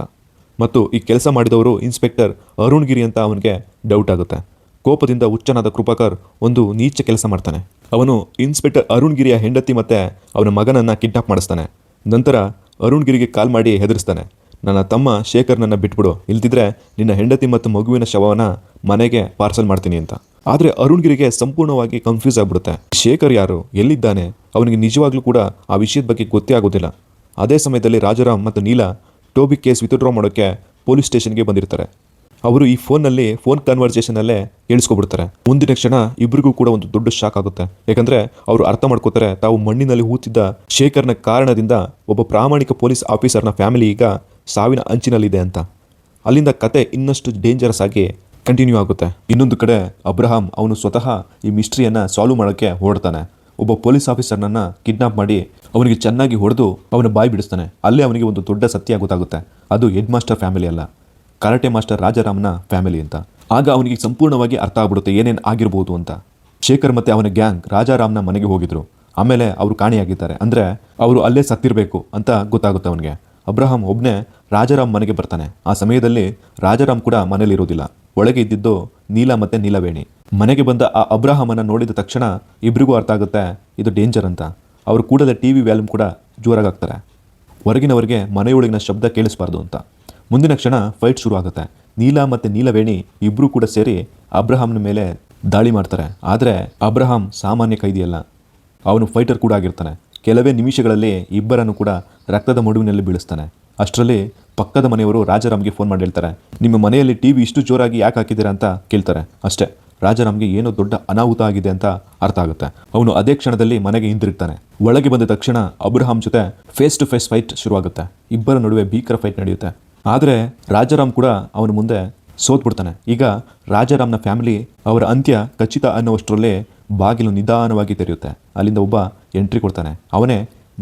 ಮತ್ತು ಈ ಕೆಲಸ ಮಾಡಿದವರು ಇನ್ಸ್ಪೆಕ್ಟರ್ ಅರುಣ್ ಗಿರಿ ಅಂತ ಅವನಿಗೆ ಡೌಟ್ ಆಗುತ್ತೆ. ಕೋಪದಿಂದ ಹುಚ್ಚನಾದ ಕೃಪಾಕರ್ ಒಂದು ನೀಚ ಕೆಲಸ ಮಾಡ್ತಾನೆ. ಅವನು ಇನ್ಸ್ಪೆಕ್ಟರ್ ಅರುಣ್ ಗಿರಿಯ ಹೆಂಡತಿ ಮತ್ತು ಅವನ ಮಗನನ್ನು ಕಿಡ್ನಾಪ್ ಮಾಡಿಸ್ತಾನೆ. ನಂತರ ಅರುಣ್ ಗಿರಿಗೆ ಕಾಲ್ ಮಾಡಿ ಹೆದರಿಸ್ತಾನೆ, ನನ್ನ ತಮ್ಮ ಶೇಖರ್ನನ್ನು ಬಿಟ್ಬಿಡು, ಇಲ್ದಿದ್ರೆ ನಿನ್ನ ಹೆಂಡತಿ ಮತ್ತು ಮಗುವಿನ ಶವವನ್ನು ಮನೆಗೆ ಪಾರ್ಸಲ್ ಮಾಡ್ತೀನಿ ಅಂತ. ಆದರೆ ಅರುಣ್ ಗಿರಿಗೆ ಸಂಪೂರ್ಣವಾಗಿ ಕನ್ಫ್ಯೂಸ್ ಆಗಿಬಿಡುತ್ತೆ. ಶೇಖರ್ ಯಾರು, ಎಲ್ಲಿದ್ದಾನೆ, ಅವನಿಗೆ ನಿಜವಾಗ್ಲೂ ಕೂಡ ಆ ವಿಷಯದ ಬಗ್ಗೆ ಗೊತ್ತೇ ಆಗೋದಿಲ್ಲ. ಅದೇ ಸಮಯದಲ್ಲಿ ರಾಜಾರಾಮ್ ಮತ್ತು ನೀಲಾ ಟೋಬಿ ಕೇಸ್ ವಿತ್ಡ್ರಾ ಮಾಡೋಕ್ಕೆ ಪೊಲೀಸ್ ಸ್ಟೇಷನ್ಗೆ ಬಂದಿರ್ತಾರೆ. ಅವರು ಈ ಫೋನ್ ಕನ್ವರ್ಸೇಷನಲ್ಲೇ ಕೇಳಿಸ್ಕೊಬಿಡ್ತಾರೆ. ಮುಂದಿನ ಕ್ಷಣ ಇಬ್ಬರಿಗೂ ಕೂಡ ಒಂದು ದೊಡ್ಡ ಶಾಕ್ ಆಗುತ್ತೆ. ಯಾಕಂದರೆ ಅವರು ಅರ್ಥ ಮಾಡ್ಕೋತಾರೆ, ತಾವು ಮಣ್ಣಿನಲ್ಲಿ ಹೂತಿದ್ದ ಶೇಖರ್ನ ಕಾರಣದಿಂದ ಒಬ್ಬ ಪ್ರಾಮಾಣಿಕ ಪೊಲೀಸ್ ಆಫೀಸರ್ನ ಫ್ಯಾಮಿಲಿ ಈಗ ಸಾವಿನ ಅಂಚಿನಲ್ಲಿದೆ ಅಂತ. ಅಲ್ಲಿಂದ ಕತೆ ಇನ್ನಷ್ಟು ಡೇಂಜರಸ್ ಆಗಿ ಕಂಟಿನ್ಯೂ ಆಗುತ್ತೆ. ಇನ್ನೊಂದು ಕಡೆ ಅಬ್ರಹಾಂ ಅವನು ಸ್ವತಃ ಈ ಮಿಸ್ಟ್ರಿಯನ್ನು ಸಾಲ್ವ್ ಮಾಡೋಕ್ಕೆ ಹೊರಡ್ತಾನೆ. ಒಬ್ಬ ಪೊಲೀಸ್ ಆಫೀಸರ್ನನ್ನು ಕಿಡ್ನಾಪ್ ಮಾಡಿ ಅವನಿಗೆ ಚೆನ್ನಾಗಿ ಹೊಡೆದು ಅವನ ಬಾಯಿ ಬಿಡಿಸ್ತಾನೆ. ಅಲ್ಲೇ ಅವನಿಗೆ ಒಂದು ದೊಡ್ಡ ಸತ್ಯ ಗೊತ್ತಾಗುತ್ತೆ. ಅದು ಹೆಡ್ ಮಾಸ್ಟರ್ ಫ್ಯಾಮಿಲಿ ಅಲ್ಲ, ಕರಾಟೆ ಮಾಸ್ಟರ್ ರಾಜಾರಾಮ್ನ ಫ್ಯಾಮಿಲಿ ಅಂತ. ಆಗ ಅವನಿಗೆ ಸಂಪೂರ್ಣವಾಗಿ ಅರ್ಥ ಆಗ್ಬಿಡುತ್ತೆ ಏನೇನು ಆಗಿರ್ಬೋದು ಅಂತ. ಶೇಖರ್ ಮತ್ತು ಅವನ ಗ್ಯಾಂಗ್ ರಾಜಾರಾಮ್ನ ಮನೆಗೆ ಹೋಗಿದ್ರು. ಆಮೇಲೆ ಅವರು ಕಾಣೆಯಾಗಿದ್ದಾರೆ, ಅಂದರೆ ಅವರು ಅಲ್ಲೇ ಸತ್ತಿರಬೇಕು ಅಂತ ಗೊತ್ತಾಗುತ್ತೆ ಅವನಿಗೆ. ಅಬ್ರಹಾಂ ಒಬ್ಬನೇ ರಾಜಾರಾಮ್ ಮನೆಗೆ ಬರ್ತಾನೆ. ಆ ಸಮಯದಲ್ಲಿ ರಾಜಾರಾಮ್ ಕೂಡ ಮನೇಲಿರೋದಿಲ್ಲ. ಒಳಗೆ ಇದ್ದಿದ್ದು ನೀಲಾ ಮತ್ತು ನೀಲವೇಣಿ. ಮನೆಗೆ ಬಂದ ಆ ಅಬ್ರಹಾಮನ್ನು ನೋಡಿದ ತಕ್ಷಣ ಇಬ್ಬರಿಗೂ ಅರ್ಥ ಆಗುತ್ತೆ ಇದು ಡೇಂಜರ್ ಅಂತ. ಅವರು ಕೂಡಲೇ TV ವ್ಯಾಲ್ಯೂಮ್ ಕೂಡ ಜೋರಾಗ್ತಾರೆ. ಹೊರಗಿನವರಿಗೆ ಮನೆಯೊಳಗಿನ ಶಬ್ದ ಕೇಳಿಸ್ಬಾರ್ದು ಅಂತ. ಮುಂದಿನ ಕ್ಷಣ ಫೈಟ್ ಶುರು ಆಗುತ್ತೆ. ನೀಲಾ ಮತ್ತು ನೀಲವೇಣಿ ಇಬ್ಬರೂ ಕೂಡ ಸೇರಿ ಅಬ್ರಹಾಂನ ಮೇಲೆ ದಾಳಿ ಮಾಡ್ತಾರೆ. ಆದರೆ ಅಬ್ರಹಾಂ ಸಾಮಾನ್ಯ ಕೈದಿಯಲ್ಲ, ಅವನು ಫೈಟರ್ ಕೂಡ ಆಗಿರ್ತಾನೆ. ಕೆಲವೇ ನಿಮಿಷಗಳಲ್ಲಿ ಇಬ್ಬರನ್ನು ಕೂಡ ರಕ್ತದ ಮಡುವಿನಲ್ಲಿ ಬೀಳಿಸ್ತಾನೆ. ಅಷ್ಟರಲ್ಲಿ ಪಕ್ಕದ ಮನೆಯವರು ರಾಜಾರಾಮ್ಗೆ ಫೋನ್ ಮಾಡಿ ಹೇಳ್ತಾರೆ, ನಿಮ್ಮ ಮನೆಯಲ್ಲಿ ಟಿವಿ ಇಷ್ಟು ಜೋರಾಗಿ ಯಾಕೆ ಹಾಕಿದ್ದೀರಾ ಅಂತ ಕೇಳ್ತಾರೆ. ಅಷ್ಟೇ, ರಾಜಾರಾಮ್ಗೆ ಏನೋ ದೊಡ್ಡ ಅನಾಹುತ ಆಗಿದೆ ಅಂತ ಅರ್ಥ ಆಗುತ್ತೆ. ಅವನು ಅದೇ ಕ್ಷಣದಲ್ಲಿ ಮನೆಗೆ ಹಿಂದಿರುಗ್ತಾನೆ. ಒಳಗೆ ಬಂದ ತಕ್ಷಣ ಅಬ್ರಹಾಂ ಜೊತೆ ಫೇಸ್ ಟು ಫೇಸ್ ಫೈಟ್ ಶುರುವಾಗುತ್ತೆ. ಇಬ್ಬರ ನಡುವೆ ಭೀಕರ ಫೈಟ್ ನಡೆಯುತ್ತೆ. ಆದರೆ ರಾಜಾರಾಮ್ ಕೂಡ ಅವನ ಮುಂದೆ ಸೋತ್ಬಿಡ್ತಾನೆ. ಈಗ ರಾಜಾರಾಮ್ನ ಫ್ಯಾಮಿಲಿ ಅವರ ಅಂತ್ಯ ಖಚಿತ ಅನ್ನುವಷ್ಟರಲ್ಲೇ ಬಾಗಿಲು ನಿಧಾನವಾಗಿ ತೆರೆಯುತ್ತೆ. ಅಲ್ಲಿಂದ ಒಬ್ಬ ಎಂಟ್ರಿ ಕೊಡ್ತಾನೆ. ಅವನೇ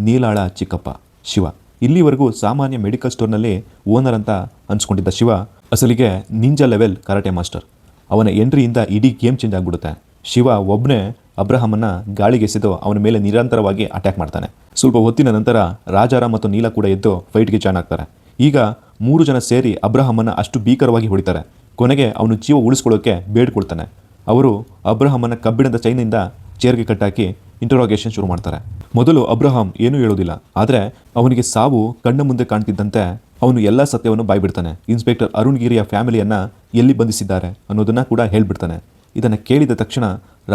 ನೀಲಾಳ ಚಿಕ್ಕಪ್ಪ ಶಿವ. ಇಲ್ಲಿವರೆಗೂ ಸಾಮಾನ್ಯ ಮೆಡಿಕಲ್ ಸ್ಟೋರ್ನಲ್ಲಿ ಓನರ್ ಅಂತ ಅನ್ಸ್ಕೊಂಡಿದ್ದ ಶಿವ ಅಸಲಿಗೆ ನಿಂಜಾ ಲೆವೆಲ್ ಕರಾಟೆ ಮಾಸ್ಟರ್. ಅವನ ಎಂಟ್ರಿಯಿಂದ ಇಡೀ ಗೇಮ್ ಚೇಂಜ್ ಆಗಿಬಿಡುತ್ತೆ. ಶಿವ ಒಬ್ಬನೇ ಅಬ್ರಹಾಮನ್ನ ಗಾಳಿಗೆಸೆದು ಅವನ ಮೇಲೆ ನಿರಂತರವಾಗಿ ಅಟ್ಯಾಕ್ ಮಾಡ್ತಾನೆ. ಸ್ವಲ್ಪ ಹೊತ್ತಿನ ನಂತರ ರಾಜಾರಾಮ್ ಮತ್ತು ನೀಲ ಕೂಡ ಎದ್ದು ಫೈಟ್ಗೆ ಜಾಯ್ನ್ ಆಗ್ತಾರೆ. ಈಗ 3 ಜನ ಸೇರಿ ಅಬ್ರಹಾಮನ್ನ ಅಷ್ಟು ಭೀಕರವಾಗಿ ಹೊಡಿತಾರೆ. ಕೊನೆಗೆ ಅವನು ಜೀವ ಉಳಿಸ್ಕೊಳ್ಳೋಕೆ ಬೇಡ್ಕೊಳ್ತಾನೆ. ಅವರು ಅಬ್ರಹಾಮನ್ನ ಕಬ್ಬಿಣದ ಚೈನಿಂದ ಚೇರ್ಗೆ ಕಟ್ಟಾಕಿ ಇಂಟರೋಗೇಷನ್ ಶುರು ಮಾಡ್ತಾರೆ. ಮೊದಲು ಅಬ್ರಹಾಂ ಏನೂ ಹೇಳೋದಿಲ್ಲ. ಆದರೆ ಅವನಿಗೆ ಸಾವು ಕಣ್ಣ ಮುಂದೆ ಕಾಣ್ತಿದ್ದಂತೆ ಅವನು ಎಲ್ಲ ಸತ್ಯವನ್ನು ಬಾಯ್ಬಿಡ್ತಾನೆ. ಇನ್ಸ್ಪೆಕ್ಟರ್ ಅರುಣ್ ಗಿರಿಯ ಫ್ಯಾಮಿಲಿಯನ್ನ ಎಲ್ಲಿ ಬಂಧಿಸಿದ್ದಾರೆ ಅನ್ನೋದನ್ನ ಕೂಡ ಹೇಳ್ಬಿಡ್ತಾನೆ. ಇದನ್ನು ಕೇಳಿದ ತಕ್ಷಣ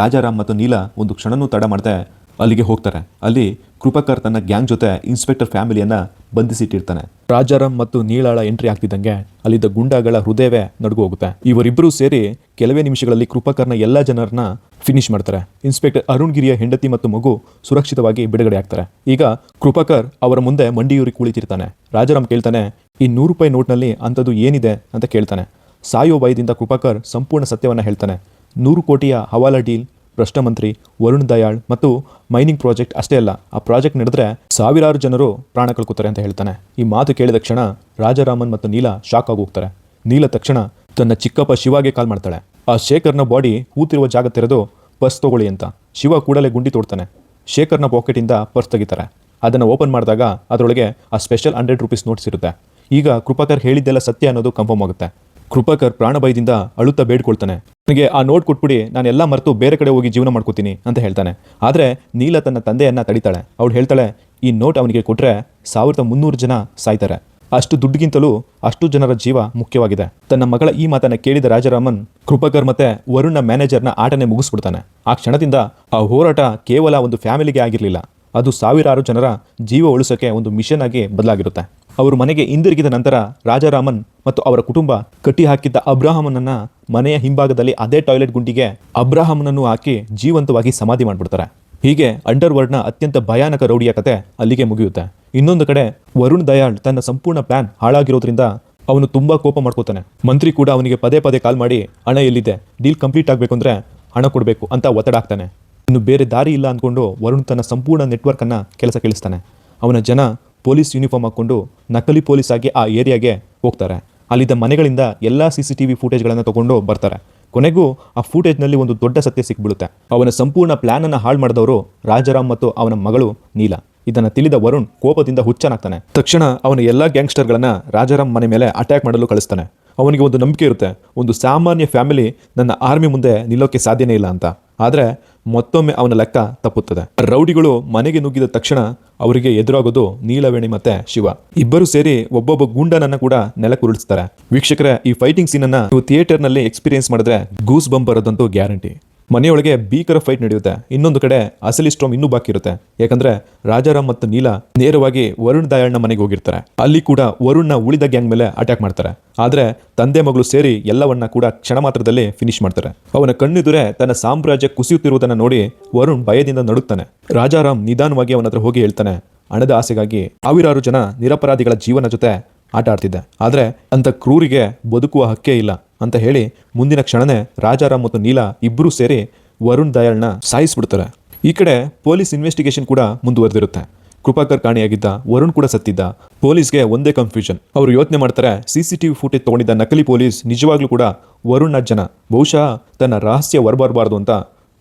ರಾಜಾರಾಮ್ ಮತ್ತು ನೀಲ ಒಂದು ಕ್ಷಣನೂ ತಡ ಮಾಡದೆ ಅಲ್ಲಿಗೆ ಹೋಗ್ತಾರೆ. ಅಲ್ಲಿ ಕೃಪಾಕರ್ ತನ್ನ ಗ್ಯಾಂಗ್ ಜೊತೆ ಇನ್ಸ್ಪೆಕ್ಟರ್ ಫ್ಯಾಮಿಲಿಯನ್ನ ಬಂಧಿಸಿಟ್ಟಿರ್ತಾನೆ. ರಾಜಾರಾಮ್ ಮತ್ತು ನೀಲಾಳ ಎಂಟ್ರಿ ಆಗ್ತಿದ್ದಂಗೆ ಅಲ್ಲಿದ್ದ ಗುಂಡಾಗಳ ಹೃದಯವೇ ನಡುಗು ಹೋಗುತ್ತೆ. ಇವರಿಬ್ಬರೂ ಸೇರಿ ಕೆಲವೇ ನಿಮಿಷಗಳಲ್ಲಿ ಕೃಪಾಕರ್ನ ಎಲ್ಲ ಜನರನ್ನ ಫಿನಿಶ್ ಮಾಡ್ತಾರೆ. ಇನ್ಸ್ಪೆಕ್ಟರ್ ಅರುಣ್ ಗಿರಿಯ ಹೆಂಡತಿ ಮತ್ತು ಮಗು ಸುರಕ್ಷಿತವಾಗಿ ಬಿಡುಗಡೆ ಆಗ್ತಾರೆ. ಈಗ ಕೃಪಾಕರ್ ಅವರ ಮುಂದೆ ಮಂಡಿಯೂರಿ ಕುಳಿತಿರ್ತಾನೆ. ರಾಜಾರಾಮ್ ಕೇಳ್ತಾನೆ, ಈ 100 ರೂಪಾಯಿ ನೋಟ್ನಲ್ಲಿ ಅಂಥದ್ದು ಏನಿದೆ ಅಂತ ಕೇಳ್ತಾನೆ. ಸಾಯೋ ಭಯದಿಂದ ಕೃಪಾಕರ್ ಸಂಪೂರ್ಣ ಸತ್ಯವನ್ನ ಹೇಳ್ತಾನೆ. 100 ಕೋಟಿಯ ಹವಾಲಾ ಡೀಲ್, ಭ್ರಷ್ಟ ಮಂತ್ರಿ, ವರುಣ್ ದಯಾಳ್ ಮತ್ತು ಮೈನಿಂಗ್ ಪ್ರಾಜೆಕ್ಟ್ ಅಷ್ಟೇ ಅಲ್ಲ, ಆ ಪ್ರಾಜೆಕ್ಟ್ ನಡೆದ್ರೆ ಸಾವಿರಾರು ಜನರು ಪ್ರಾಣ ಕಳ್ಕೊತಾರೆ ಅಂತ ಹೇಳ್ತಾನೆ. ಈ ಮಾತು ಕೇಳಿದ ಕ್ಷಣ ರಾಜಾರಾಮನ್ ಮತ್ತು ನೀಲ ಶಾಕ್ ಆಗಿ ಹೋಗ್ತಾರೆ. ನೀಲ ತಕ್ಷಣ ತನ್ನ ಚಿಕ್ಕಪ್ಪ ಶಿವಾಗೆ ಕಾಲ್ ಮಾಡ್ತಾಳೆ. ಆ ಶೇಖರ್ನ ಬಾಡಿ ಹೂತಿರುವ ಜಾಗ ತೆರೆದು ಪರ್ಸ್ ತಗೊಳ್ಳಿ ಅಂತ. ಶಿವ ಕೂಡಲೇ ಗುಂಡಿ ತೋಡ್ತಾನೆ. ಶೇಖರ್ನ ಪಾಕೆಟಿಂದ ಪರ್ಸ್ ತೆಗಿತಾರೆ. ಅದನ್ನು ಓಪನ್ ಮಾಡಿದಾಗ ಅದರೊಳಗೆ ಆ ಸ್ಪೆಷಲ್ 100 ರೂಪೀಸ್ ನೋಟ್ಸ್ ಇರುತ್ತೆ. ಈಗ ಕೃಪಾಕರ್ ಹೇಳಿದ್ದೆಲ್ಲ ಸತ್ಯ ಅನ್ನೋದು ಕನ್ಫರ್ಮ್ ಆಗುತ್ತೆ. ಕೃಪಾಕರ್ ಪ್ರಾಣ ಭಯದಿಂದ ಅಳುತ್ತಾ ಬೇಡ್ಕೊಳ್ತಾನೆ, ನನಗೆ ಆ ನೋಟ್ ಕೊಟ್ಬಿಡಿ, ನಾನೆಲ್ಲ ಮರೆತು ಬೇರೆ ಕಡೆ ಹೋಗಿ ಜೀವನ ಮಾಡ್ಕೋತೀನಿ ಅಂತ ಹೇಳ್ತಾನೆ. ಆದರೆ ನೀಲ ತನ್ನ ತಂದೆಯನ್ನ ತಡಿತಾಳೆ. ಅವಳು ಹೇಳ್ತಾಳೆ, ಈ ನೋಟ್ ಅವನಿಗೆ ಕೊಟ್ಟರೆ 1300 ಜನ ಸಾಯ್ತಾರೆ. ಅಷ್ಟು ದುಡ್ಡಿಗಿಂತಲೂ ಅಷ್ಟು ಜನರ ಜೀವ ಮುಖ್ಯವಾಗಿದೆ. ತನ್ನ ಮಗಳ ಈ ಮಾತನ್ನ ಕೇಳಿದ ರಾಜಾರಾಮನ್ ಕೃಪಾಕರ್ ಮತ್ತೆ ವರುಣ್ನ ಮ್ಯಾನೇಜರ್ನ ಆಟನೇ ಮುಗಿಸ್ಬಿಡ್ತಾನೆ. ಆ ಕ್ಷಣದಿಂದ ಆ ಹೋರಾಟ ಕೇವಲ ಒಂದು ಫ್ಯಾಮಿಲಿಗೆ ಆಗಿರಲಿಲ್ಲ, ಅದು ಸಾವಿರಾರು ಜನರ ಜೀವ ಉಳಿಸೋಕೆ ಒಂದು ಮಿಷನ್ ಆಗಿ ಬದಲಾಗಿರುತ್ತೆ. ಅವರು ಮನೆಗೆ ಹಿಂದಿರುಗಿದ ನಂತರ ರಾಜಾರಾಮನ್ ಮತ್ತು ಅವರ ಕುಟುಂಬ ಕಟ್ಟಿ ಹಾಕಿದ್ದ ಅಬ್ರಹಾಮನನ್ನ ಮನೆಯ ಹಿಂಭಾಗದಲ್ಲಿ ಅದೇ ಟಾಯ್ಲೆಟ್ ಗುಂಡಿಗೆ ಅಬ್ರಹಾಮನನ್ನು ಹಾಕಿ ಜೀವಂತವಾಗಿ ಸಮಾಧಿ ಮಾಡಿಬಿಡ್ತಾರೆ. ಹೀಗೆ ಅಂಡರ್ ವರ್ಲ್ಡ್ನ ಅತ್ಯಂತ ಭಯಾನಕ ರೌಡಿಯ ಕತೆ ಅಲ್ಲಿಗೆ ಮುಗಿಯುತ್ತೆ. ಇನ್ನೊಂದು ಕಡೆ ವರುಣ್ ದಯಾಳ್ ತನ್ನ ಸಂಪೂರ್ಣ ಪ್ಲಾನ್ ಹಾಳಾಗಿರೋದ್ರಿಂದ ಅವನು ತುಂಬಾ ಕೋಪ ಮಾಡ್ಕೋತಾನೆ. ಮಂತ್ರಿ ಕೂಡ ಅವನಿಗೆ ಪದೇ ಪದೇ ಕಾಲ್ ಮಾಡಿ ಹಣ ಎಲ್ಲಿದೆ, ಡೀಲ್ ಕಂಪ್ಲೀಟ್ ಆಗಬೇಕು ಅಂದ್ರೆ ಹಣ ಕೊಡಬೇಕು ಅಂತ ಒತ್ತಡ ಹಾಕ್ತಾನೆ. ಇನ್ನು ಬೇರೆ ದಾರಿ ಇಲ್ಲ ಅಂದ್ಕೊಂಡು ವರುಣ್ ತನ್ನ ಸಂಪೂರ್ಣ ನೆಟ್ವರ್ಕ್ ಅನ್ನ ಕೆಲಸ ಕೇಳಿಸ್ತಾನೆ. ಅವನ ಜನ ಪೊಲೀಸ್ ಯೂನಿಫಾರ್ಮ್ ಹಾಕೊಂಡು ನಕಲಿ ಪೊಲೀಸ್ ಆಗಿ ಆ ಏರಿಯಾಗೆ ಹೋಗ್ತಾರೆ. ಅಲ್ಲಿದ್ದ ಮನೆಗಳಿಂದ ಎಲ್ಲ CCTV ಫುಟೇಜ್ಗಳನ್ನು ತಗೊಂಡು ಬರ್ತಾರೆ. ಕೊನೆಗೂ ಆ ಫುಟೇಜ್ನಲ್ಲಿ ಒಂದು ದೊಡ್ಡ ಸತ್ಯ ಸಿಕ್ಬಿಡುತ್ತೆ. ಅವನ ಸಂಪೂರ್ಣ ಪ್ಲಾನ್ ಅನ್ನು ಹಾಳು ಮಾಡಿದವರು ರಾಜಾರಾಮ್ ಮತ್ತು ಅವನ ಮಗಳು ನೀಲ. ಇದನ್ನು ತಿಳಿದ ವರುಣ್ ಕೋಪದಿಂದ ಹುಚ್ಚನಾಗ್ತಾನೆ. ತಕ್ಷಣ ಅವನ ಎಲ್ಲ ಗ್ಯಾಂಗ್ಸ್ಟರ್ಗಳನ್ನ ರಾಜಾರಾಮ್ ಮನೆ ಮೇಲೆ ಅಟ್ಯಾಕ್ ಮಾಡಲು ಕಳಿಸ್ತಾನೆ. ಅವನಿಗೆ ಒಂದು ನಂಬಿಕೆ ಇರುತ್ತೆ, ಒಂದು ಸಾಮಾನ್ಯ ಫ್ಯಾಮಿಲಿ ನನ್ನ ಆರ್ಮಿ ಮುಂದೆ ನಿಲ್ಲೋಕೆ ಸಾಧ್ಯನೇ ಇಲ್ಲ ಅಂತ. ಆದರೆ ಮತ್ತೊಮ್ಮೆ ಅವನ ಲೆಕ್ಕ ತಪ್ಪುತ್ತದೆ. ರೌಡಿಗಳು ಮನೆಗೆ ನುಗ್ಗಿದ ತಕ್ಷಣ ಅವರಿಗೆ ಎದುರಾಗೋದು ನೀಲವೇಣಿ ಮತ್ತೆ ಶಿವ. ಇಬ್ಬರು ಸೇರಿ ಒಬ್ಬೊಬ್ಬ ಗೂಂಡನನ್ನ ಕೂಡ ನೆಲಕ್ಕುರುಳಿಸ್ತಾರೆ. ವೀಕ್ಷಕರೇ, ಈ ಫೈಟಿಂಗ್ ಸೀನ್ ಅನ್ನ ನೀವು ಥಿಯೇಟರ್ನಲ್ಲಿ ಎಕ್ಸ್ಪೀರಿಯನ್ಸ್ ಮಾಡಿದ್ರೆ ಗೂಸ್ ಬಂಪ್ ಬರೋದಂತೂ ಗ್ಯಾರಂಟಿ. ಮನೆಯೊಳಗೆ ಭೀಕರ ಫೈಟ್ ನಡೆಯುತ್ತೆ. ಇನ್ನೊಂದು ಕಡೆ ಅಸಲಿ ಸ್ಟ್ರಾಮ್ ಇನ್ನೂ ಬಾಕಿ ಇರುತ್ತೆ. ಯಾಕಂದ್ರೆ ರಾಜಾರಾಮ್ ಮತ್ತು ನೀಲ ನೇರವಾಗಿ ವರುಣ್ ದಯಾಳ್ನ ಮನೆಗೆ ಹೋಗಿರ್ತಾರೆ. ಅಲ್ಲಿ ಕೂಡ ವರುಣ್ನ ಉಳಿದ ಗ್ಯಾಂಗ್ ಮೇಲೆ ಅಟ್ಯಾಕ್ ಮಾಡ್ತಾರೆ. ಆದ್ರೆ ತಂದೆ ಮಗಳು ಸೇರಿ ಎಲ್ಲವನ್ನ ಕೂಡ ಕ್ಷಣ ಮಾತ್ರದಲ್ಲಿ ಫಿನಿಶ್ ಮಾಡ್ತಾರೆ. ಅವನ ಕಣ್ಣೆದುರೇ ತನ್ನ ಸಾಮ್ರಾಜ್ಯ ಕುಸಿಯುತ್ತಿರುವುದನ್ನು ನೋಡಿ ವರುಣ್ ಭಯದಿಂದ ನಡುಗ್ತಾನೆ. ರಾಜಾರಾಮ್ ನಿಧಾನವಾಗಿ ಅವನ ಹತ್ರ ಹೋಗಿ ಹೇಳ್ತಾನೆ, ಹಣದ ಆಸೆಗಾಗಿ ಸಾವಿರಾರು ಜನ ನಿರಪರಾಧಿಗಳ ಜೀವನ ಜೊತೆ ಆಟ ಆಡ್ತಿದ್ದೆ, ಆದರೆ ಅಂತ ಕ್ರೂರಿಗೆ ಬದುಕುವ ಹಕ್ಕೇ ಇಲ್ಲ ಅಂತ ಹೇಳಿ ಮುಂದಿನ ಕ್ಷಣನೇ ರಾಜಾರಾಮ್ ಮತ್ತು ನೀಲ ಇಬ್ಬರೂ ಸೇರಿ ವರುಣ್ ದಯಾಳ್ನ ಸಾಯಿಸ್ಬಿಡ್ತಾರೆ. ಈ ಕಡೆ ಪೊಲೀಸ್ ಇನ್ವೆಸ್ಟಿಗೇಷನ್ ಕೂಡ ಮುಂದುವರೆದಿರುತ್ತೆ. ಕೃಪಾಕರ್ ಕಾಣೆಯಾಗಿದ್ದ, ವರುಣ್ ಕೂಡ ಸತ್ತಿದ್ದ. ಪೊಲೀಸ್ಗೆ ಒಂದೇ ಕನ್ಫ್ಯೂಷನ್. ಅವರು ಯೋಚನೆ ಮಾಡ್ತಾರೆ, CCTV ಫುಟೇಜ್ ತಗೊಂಡಿದ್ದ ನಕಲಿ ಪೊಲೀಸ್ ನಿಜವಾಗ್ಲೂ ಕೂಡ ವರುಣ್ನ ಜನ. ಬಹುಶಃ ತನ್ನ ರಹಸ್ಯ ಹೊರಬರಬಾರ್ದು ಅಂತ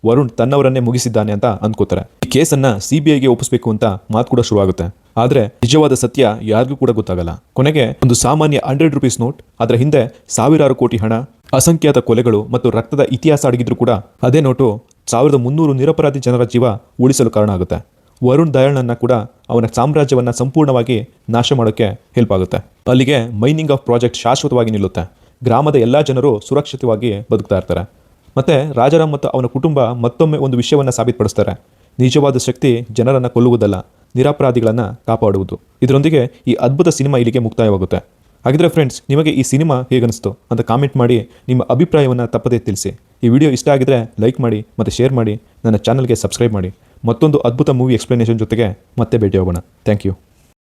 ವರುಣ್ ತನ್ನವರನ್ನೇ ಮುಗಿಸಿದ್ದಾನೆ ಅಂತ ಅಂದ್ಕೋತಾರೆ. ಈ ಕೇಸನ್ನ CBIಗೆ ಒಪ್ಪಿಸಬೇಕು ಅಂತ ಮಾತು ಕೂಡ ಶುರುವಾಗುತ್ತೆ. ಆದ್ರೆ ನಿಜವಾದ ಸತ್ಯ ಯಾರಿಗೂ ಕೂಡ ಗೊತ್ತಾಗಲ್ಲ. ಕೊನೆಗೆ ಒಂದು ಸಾಮಾನ್ಯ 100 ರೂಪೀಸ್ ನೋಟ್, ಅದರ ಹಿಂದೆ ಸಾವಿರಾರು ಕೋಟಿ ಹಣ, ಅಸಂಖ್ಯಾತ ಕೊಲೆಗಳು ಮತ್ತು ರಕ್ತದ ಇತಿಹಾಸ ಅಡಗಿದ್ರು ಕೂಡ ಅದೇ ನೋಟು 1300 ನಿರಪರಾಧಿ ಜನರ ಜೀವ ಉಳಿಸಲು ಕಾರಣ ಆಗುತ್ತೆ. ವರುಣ್ ದಯಾಳ್ನನ್ನ ಕೂಡ ಅವನ ಸಾಮ್ರಾಜ್ಯವನ್ನ ಸಂಪೂರ್ಣವಾಗಿ ನಾಶ ಮಾಡೋಕೆ ಹೆಲ್ಪ್ ಆಗುತ್ತೆ. ಅಲ್ಲಿಗೆ ಮೈನಿಂಗ್ ಆಫ್ ಪ್ರಾಜೆಕ್ಟ್ ಶಾಶ್ವತವಾಗಿ ನಿಲ್ಲುತ್ತೆ. ಗ್ರಾಮದ ಎಲ್ಲಾ ಜನರು ಸುರಕ್ಷಿತವಾಗಿ ಬದುಕ್ತಾ ಇರ್ತಾರೆ. ಮತ್ತು ರಾಜಾರಾಮ್ ಮತ್ತು ಅವನ ಕುಟುಂಬ ಮತ್ತೊಮ್ಮೆ ಒಂದು ವಿಷಯವನ್ನು ಸಾಬೀತುಪಡಿಸ್ತಾರೆ. ನಿಜವಾದ ಶಕ್ತಿ ಜನರನ್ನು ಕೊಲ್ಲುವುದಲ್ಲ, ನಿರಪರಾಧಿಗಳನ್ನು ಕಾಪಾಡುವುದು. ಇದರೊಂದಿಗೆ ಈ ಅದ್ಭುತ ಸಿನಿಮಾ ಇಲ್ಲಿಗೆ ಮುಕ್ತಾಯವಾಗುತ್ತೆ. ಹಾಗಿದ್ರೆ ಫ್ರೆಂಡ್ಸ್, ನಿಮಗೆ ಈ ಸಿನಿಮಾ ಹೇಗನಿಸ್ತು ಅಂತ ಕಾಮೆಂಟ್ ಮಾಡಿ ನಿಮ್ಮ ಅಭಿಪ್ರಾಯವನ್ನು ತಪ್ಪದೇ ತಿಳಿಸಿ. ಈ ವಿಡಿಯೋ ಇಷ್ಟ ಆಗಿದ್ರೆ ಲೈಕ್ ಮಾಡಿ ಮತ್ತು ಶೇರ್ ಮಾಡಿ. ನನ್ನ ಚಾನಲ್ಗೆ ಸಬ್ಸ್ಕ್ರೈಬ್ ಮಾಡಿ. ಮತ್ತೊಂದು ಅದ್ಭುತ ಮೂವಿ ಎಕ್ಸ್ಪ್ಲನೇಷನ್ ಜೊತೆಗೆ ಮತ್ತೆ ಭೇಟಿಯಾಗೋಣ. Thank you.